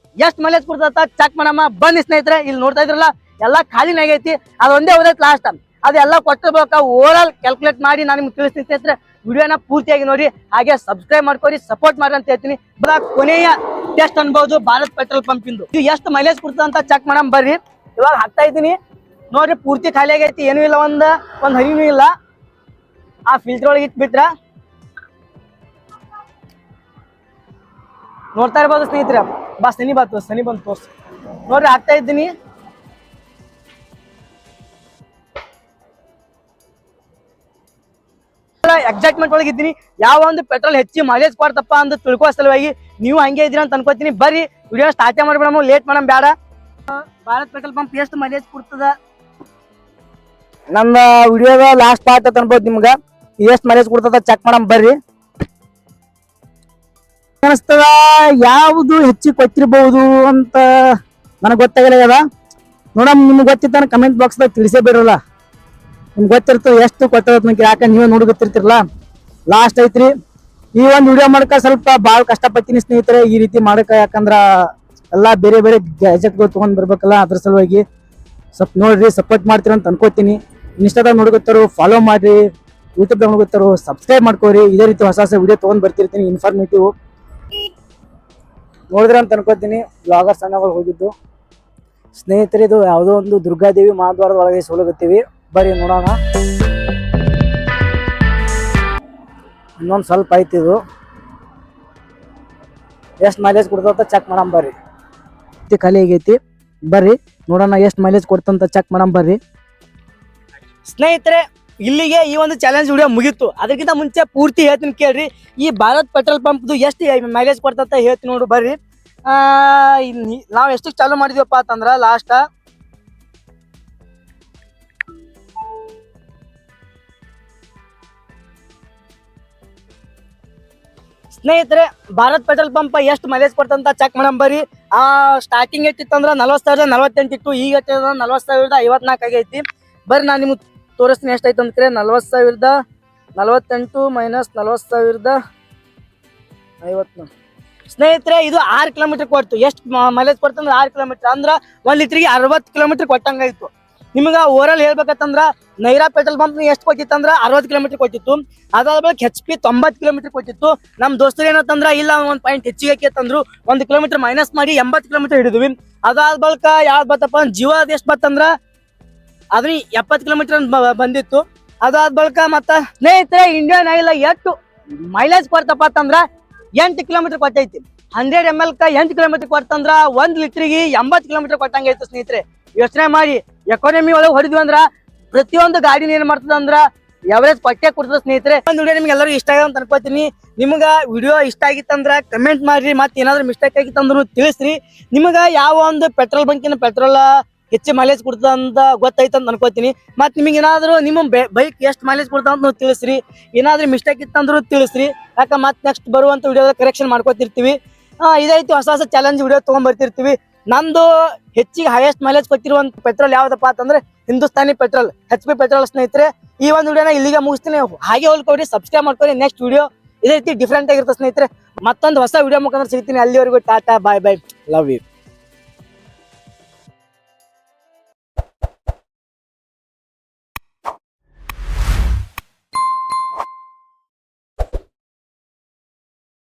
ಎಷ್ಟ್ ಮೈಲೇಜ್ ಕೊಡ್ತದ ಚೆಕ್ ಮಾಡಮ್ಮ ಬನ್ನಿ. ಸ್ನೇಹಿತರೆ ಇಲ್ಲಿ ನೋಡ್ತಾ ಇದ್ರಲ್ಲ ಎಲ್ಲಾ ಖಾಲಿನ ಆಗೈತಿ, ಅದೊಂದೇ ಉಳಿದೈತಿ ಲಾಸ್ಟ್. ಅದೆಲ್ಲ ಕೊಟ್ಟಿರ್ಬೇಕ ಓವರ್ ಆಲ್ ಕ್ಯಾಲ್ಕುಲೇಟ್ ಮಾಡಿ ನಾನು ನಿಮ್ಗೆ ತಿಳಿಸ್ತೀನಿ. ಸ್ನೇಹಿತರೆ ವಿಡಿಯೋನ ಪೂರ್ತಿಯಾಗಿ ನೋಡಿ, ಹಾಗೆ ಸಬ್ಸ್ಕ್ರೈಬ್ ಮಾಡ್ಕೊರಿ, ಸಪೋರ್ಟ್ ಮಾಡ್ರಿ ಅಂತ ಹೇಳ್ತೀನಿ. ಕೊನೆಯ ಟೆಸ್ಟ್ ಅನ್ಬಹುದು ಭಾರತ್ ಪೆಟ್ರೋಲ್ ಪಂಪ್ ಇಂದು. ಇದು ಎಷ್ಟು ಮೈಲೇಜ್ ಕೊಡ್ತದ ಅಂತ ಚೆಕ್ ಮಾಡಮ್ ಬರ್ರಿ. ಇವಾಗ ಹಾಕ್ತಾ ಇದ್ದೀನಿ ನೋಡ್ರಿ, ಪೂರ್ತಿ ಖಾಲಿ ಆಗೈತಿ, ಏನೂ ಇಲ್ಲ, ಒಂದ್ ಹರಿನೂ ಇಲ್ಲ. ಆ ಫಿಲ್ಟರ್ ಒಳಗೆ ಇಟ್ಬಿಟ್ರ ನೋಡ್ತಾ ಇರ್ಬೋದು. ಸ್ನೇಹಿತರೆ ಬಾ ಸನಿ ಬಂತು ತೋರ್ಸ್ ನೋಡ್ರಿ, ಹಾಕ್ತಾ ಇದ್ದೀನಿ. ಎಕ್ಸೈಟ್ಮೆಂಟ್ ಒಳಗೆ ಇದ್ದೀನಿ, ಯಾವ ಒಂದು ಪೆಟ್ರೋಲ್ ಹೆಚ್ಚಿ ಮೈಲೇಜ್ ಕೊಡ್ತಪ್ಪ ಅಂತ ತಿಳ್ಕೋ ಸಲುವಾಗಿ ನೀವು ಹಂಗೆ ಇದ್ದೀರ ಅಂತ ಅನ್ಕೋತೀನಿ. ಬರ್ರಿ ವಿಡಿಯೋ ಸ್ಟಾರ್ಟ್ ಮಾಡ್ಬಿಡಮ್ಮ, ಲೇಟ್ ಮಾಡಮ್ ಬೇಡ. ಭಾರತ್ ಪೆಟ್ರೋಲ್ ಪಂಪ್ ಎಷ್ಟು ಮೈಲೇಜ್ ಕೊಡ್ತದ ನಮ್ಮ ವಿಡಿಯೋದ ಲಾಸ್ಟ್ ಪಾರ್ಟ್ ಅಂತ ಅನ್ಬೋದು ನಿಮ್ಗ. ಎಷ್ಟು ಮೈಲೇಜ್ ಕೊಡ್ತದ ಚೆಕ್ ಮಾಡಮ್ ಬರ್ರಿ. ಅನಿಸ್ತದ ಯಾವುದು ಹೆಚ್ಚಿಗೆ ಕೊಟ್ಟಿರ್ಬಹುದು ಅಂತ ನನಗೆ ಗೊತ್ತಾಗಲ್ಲ. ನೋಡಮ್, ನಿಮ್ಗೆ ಗೊತ್ತಿತ್ತ ಕಮೆಂಟ್ ಬಾಕ್ಸ್ದಾಗ ತಿಳಿಸೇ ಬಿಡ್ರಲ್ಲ. ನಿಮ್ಗೆ ಗೊತ್ತಿರ್ತದೆ ಎಷ್ಟು ಕೊಟ್ಟದ ನಮ್ಗೆ, ಯಾಕಂದ್ರೆ ನೀವೇ ನೋಡಿ ಗೊತ್ತಿರ್ತಿರಲ್ಲ. ಲಾಸ್ಟ್ ಐತ್ರಿ ಈ ಒಂದು ವಿಡಿಯೋ ಮಾಡಕ ಸ್ವಲ್ಪ ಭಾಳ ಕಷ್ಟಪಡ್ತೀನಿ ಸ್ನೇಹಿತರೆ ಈ ರೀತಿ ಮಾಡಕ. ಯಾಕಂದ್ರ ಎಲ್ಲಾ ಬೇರೆ ಬೇರೆ ಗ್ಯಾಜೆಟ್ಗಳು ತೊಗೊಂಡ್ ಬರ್ಬೇಕಲ್ಲ, ಅದ್ರ ಸಲುವಾಗಿ ಸ್ವಲ್ಪ ನೋಡ್ರಿ, ಸಪೋರ್ಟ್ ಮಾಡ್ತೀರ ಅಂತ ಅನ್ಕೋತೀನಿ. ಇನ್ಸ್ಟಾದಾಗ ನೋಡ್ಕೊತಾರೋ ಫಾಲೋ ಮಾಡ್ರಿ, ಯೂಟ್ಯೂಬ್ದಾಗ ನೋಡ್ಕೊತಾರೋ ಸಬ್ಸ್ಕ್ರೈಬ್ ಮಾಡ್ಕೋರಿ. ಇದೇ ರೀತಿ ಹೊಸ ಹೊಸ ವಿಡಿಯೋ ತೊಗೊಂಡ್ ಬರ್ತಿರ್ತೀನಿ, ಇನ್ಫಾರ್ಮೇಟಿವ್ ನೋಡಿದ್ರ ಅಂತ ಅನ್ಕೋತೀನಿ. ಬ್ಲಾಗರ್ ಸಣ್ಣಗಳು ಹೋಗಿದ್ದು ಸ್ನೇಹಿತರೆ, ಇದು ಯಾವುದೋ ಒಂದು ದುರ್ಗಾದೇವಿ ಮಹಾದ್ವಾರದ ಒಳಗೆ ಸೋಲಗತ್ತೀವಿ. ಬರ್ರಿ ನೋಡೋಣ. ಇನ್ನೊಂದು ಸ್ವಲ್ಪ ಐತಿ, ಇದು ಎಷ್ಟು ಮೈಲೇಜ್ ಕೊಡ್ತಂತ ಚೆಕ್ ಮಾಡಮ್ ಬರ್ರಿ. ಖಾಲಿ ಆಗೈತಿ, ಬರ್ರಿ ನೋಡೋಣ ಎಷ್ಟು ಮೈಲೇಜ್ ಕೊಡ್ತಂತ ಚೆಕ್ ಮಾಡಮ್ ಬರ್ರಿ. ಸ್ನೇಹಿತರೆ ಇಲ್ಲಿಗೆ ಈ ಒಂದು ಚಾಲೆಂಜ್ ವಿಡಿಯೋ ಮುಗೀತು. ಅದಕ್ಕಿಂತ ಮುಂಚೆ ಪೂರ್ತಿ ಹೇಳ್ತೀನಿ ಕೇಳ್ರಿ. ಈ ಭಾರತ್ ಪೆಟ್ರೋಲ್ ಪಂಪ್ದು ಎಷ್ಟು ಮೈಲೇಜ್ ಕೊಡ್ತಂತ ಹೇಳ್ತೀನಿ ನೋಡು ಬರ್ರಿ. ನಾವು ಎಷ್ಟು ಚಾಲು ಮಾಡಿದ್ವಪ್ಪ ಅಂತಂದ್ರ ಲಾಸ್ಟ್ ಸ್ನೇಹಿತರೆ ಭಾರತ್ ಪೆಟ್ರೋಲ್ ಪಂಪ್ ಎಷ್ಟು ಮೈಲೇಜ್ ಕೊಡ್ತಂತ ಚೆಕ್ ಮಾಡಮ್ ಬರ್ರಿ. ಸ್ಟಾರ್ಟಿಂಗ್ ಎಷ್ಟಿತ್ತಂದ್ರ 40,048 ಇತ್ತು, ಈಗ 40,054 ಆಗೈತಿ. ಬರ್ರಿ ನಾನು ನಿಮ್ಗೆ ತೋರಿಸ್ತೀನಿ ಎಷ್ಟೈತೆ ಅಂತ. 40,048 ಮೈನಸ್ 40,054. ಸ್ನೇಹಿತರೆ ಇದು 6 ಕಿಲೋಮೀಟರ್ ಕೊಡ್ತು. ಎಷ್ಟು ಮೈಲೇಜ್ ಕೊಡ್ತಂದ್ರೆ 6 ಕಿಲೋಮೀಟರ್ ಅಂದ್ರ 1 ಲೀಟ್ರಿಗೆ 60 ಕಿಲೋಮೀಟರ್ ಕೊಟ್ಟಂಗಾಯ್ತು. ನಿಮ್ಗ ಓವರಾಲ್ ಹೇಳ್ಬೇಕಂದ್ರ ನೈರಾ ಪೆಟ್ರೋಲ್ ಪಂಪ್ ಎಷ್ಟು ಕೊಟ್ಟಿತ್ತಂದ್ರ 60 ಕಿಲೋಮೀಟರ್ ಕೊಟ್ಟಿತ್ತು. ಅದಾದ್ಮೇಲೆ HP 90 ಕಿಲೋಮೀಟರ್ ಕೊಟ್ಟಿತ್ತು. ನಮ್ ದೋಸ್ತರು ಏನಂತಂದ್ರ ಇಲ್ಲ ಒಂದ್ ಪಾಯಿಂಟ್ ಹೆಚ್ಚಿಗೆ ಹಾಕಿತ್ತಂದ್ರು 1 ಕಿಲೋಮೀಟರ್ ಮೈನಸ್ ಮಾಡಿ 80 ಕಿಲೋಮೀಟರ್ ಹಿಡಿದ್ವಿ. ಅದಾದ ಬಳಿಕ ಯಾವ್ದು ಬತ್ತಪ್ಪ ಜೀವ ಅದ್ ಎಷ್ಟು ಬತ್ತಂದ್ರ ಅದ್ರ 70 ಕಿಲೋಮೀಟರ್ ಬಂದಿತ್ತು. ಅದಾದ ಬಳಿಕ ಮತ್ತ ಸ್ನೇಹಿತರೆ ಇಂಡಿಯನ್ ಆಯಿಲ್ ಎಷ್ಟು ಮೈಲೇಜ್ ಕೊಡ್ತಪ್ಪ ಅಂತಂದ್ರ 8 ಕಿಲೋಮೀಟರ್ ಕೊಟ್ಟೈತಿ. 100 ml 8 ಕಿಲೋಮೀಟರ್ ಕೊಡ್ತಂದ್ರ 1 ಲೀಟ್ರಿಗೆ 80 ಕಿಲೋಮೀಟರ್ ಕೊಟ್ಟಂಗೈತಿ. ಸ್ನೇಹಿತರೆ ಯೋಚನೆ ಮಾಡಿ, ಎಕಾನಮಿ ಒಳಗೆ ಹೊಡಿದ್ವಿ ಅಂದ್ರ ಪ್ರತಿಯೊಂದು ಗಾಡಿನ ಏನ್ ಮಾಡ್ತದ ಅಂದ್ರ ಎವರೇಜ್ ಕೊಟ್ಟೆ ಕೊಡ್ತದ. ಸ್ನೇಹಿತರೆ ಒಂದು ವಿಡಿಯೋ ನಿಮ್ಗೆ ಎಲ್ಲರೂ ಇಷ್ಟ ಆಗ ಅಂತ ಅನ್ಕೋತೀನಿ. ನಿಮ್ಗ ವಿಡಿಯೋ ಇಷ್ಟ ಆಗಿತ್ತಂದ್ರ ಕಮೆಂಟ್ ಮಾಡ್ರಿ, ಮತ್ತೆ ಏನಾದ್ರು ಮಿಸ್ಟೇಕ್ ಆಗಿತ್ತಂದ್ರು ತಿಳಿಸ್ರಿ. ನಿಮ್ಗ ಯಾವ ಒಂದು ಪೆಟ್ರೋಲ್ ಬಂಕಿನ ಪೆಟ್ರೋಲ್ ಹೆಚ್ಚು ಮೈಲೇಜ್ ಕೊಡ್ತದ ಅಂತ ಗೊತ್ತೈತ ಅಂತ ಅನ್ಕೋತೀನಿ. ಮತ್ ನಿಮಗೆ ಏನಾದ್ರು ನಿಮ್ಮ ಬೈಕ್ ಎಷ್ಟು ಮೈಲೇಜ್ ಕೊಡ್ತಾವ ಅಂತ ತಿಳಿಸ್ರಿ. ಏನಾದ್ರು ಮಿಸ್ಟೇಕ್ ಇತ್ತಂದ್ರು ತಿಳಿಸ್ರಿ, ಯಾಕ ಮತ್ ನೆಕ್ಸ್ಟ್ ಬರುವಂತ ವಿಡಿಯೋದ ಕರೆಕ್ಷನ್ ಮಾಡ್ಕೋತಿರ್ತೀವಿ. ಇದೈತಿ ಹೊಸ ಹೊಸ ಚಾಲೆಂಜ್ ವಿಡಿಯೋ ತಗೊಂಡ್ ಬರ್ತಿರ್ತೀವಿ. ನಂದು ಹೆಚ್ಚಿಗೆ ಹೈಯೆಸ್ಟ್ ಮೈಲೇಜ್ ಕೊಟ್ಟಿರುವಂತ ಪೆಟ್ರೋಲ್ ಯಾವ್ದಪ್ಪ ಅಂತಂದ್ರೆ ಹಿಂದೂಸ್ತಾನಿ ಪೆಟ್ರೋಲ್, HP ಪೆಟ್ರೋಲ್. ಸ್ನೇಹಿತರೆ ಈ ಒಂದು ವಿಡಿಯೋನ ಇಲ್ಲಿಗೆ ಮುಗಿಸ್ತೀನಿ. ಹಾಗೆ ಹೋಲ್ಕೊಡಿ, ಸಬ್ಸ್ಕ್ರೈಬ್ ಮಾಡ್ಕೊಡಿ. ನೆಕ್ಸ್ಟ್ ವಿಡಿಯೋ ಇದೇ ರೀತಿ ಡಿಫ್ರೆಂಟ್ ಆಗಿರುತ್ತೆ ಸ್ನೇಹಿತರೆ. ಮತ್ತೊಂದು ಹೊಸ ವಿಡಿಯೋ ಮುಖಾಂತರ ಸಿಗ್ತೀನಿ. ಅಲ್ಲಿವರೆಗೂ ಟಾಟಾ, ಬಾಯ್ ಬಾಯ್, ಲವ್ ಯು.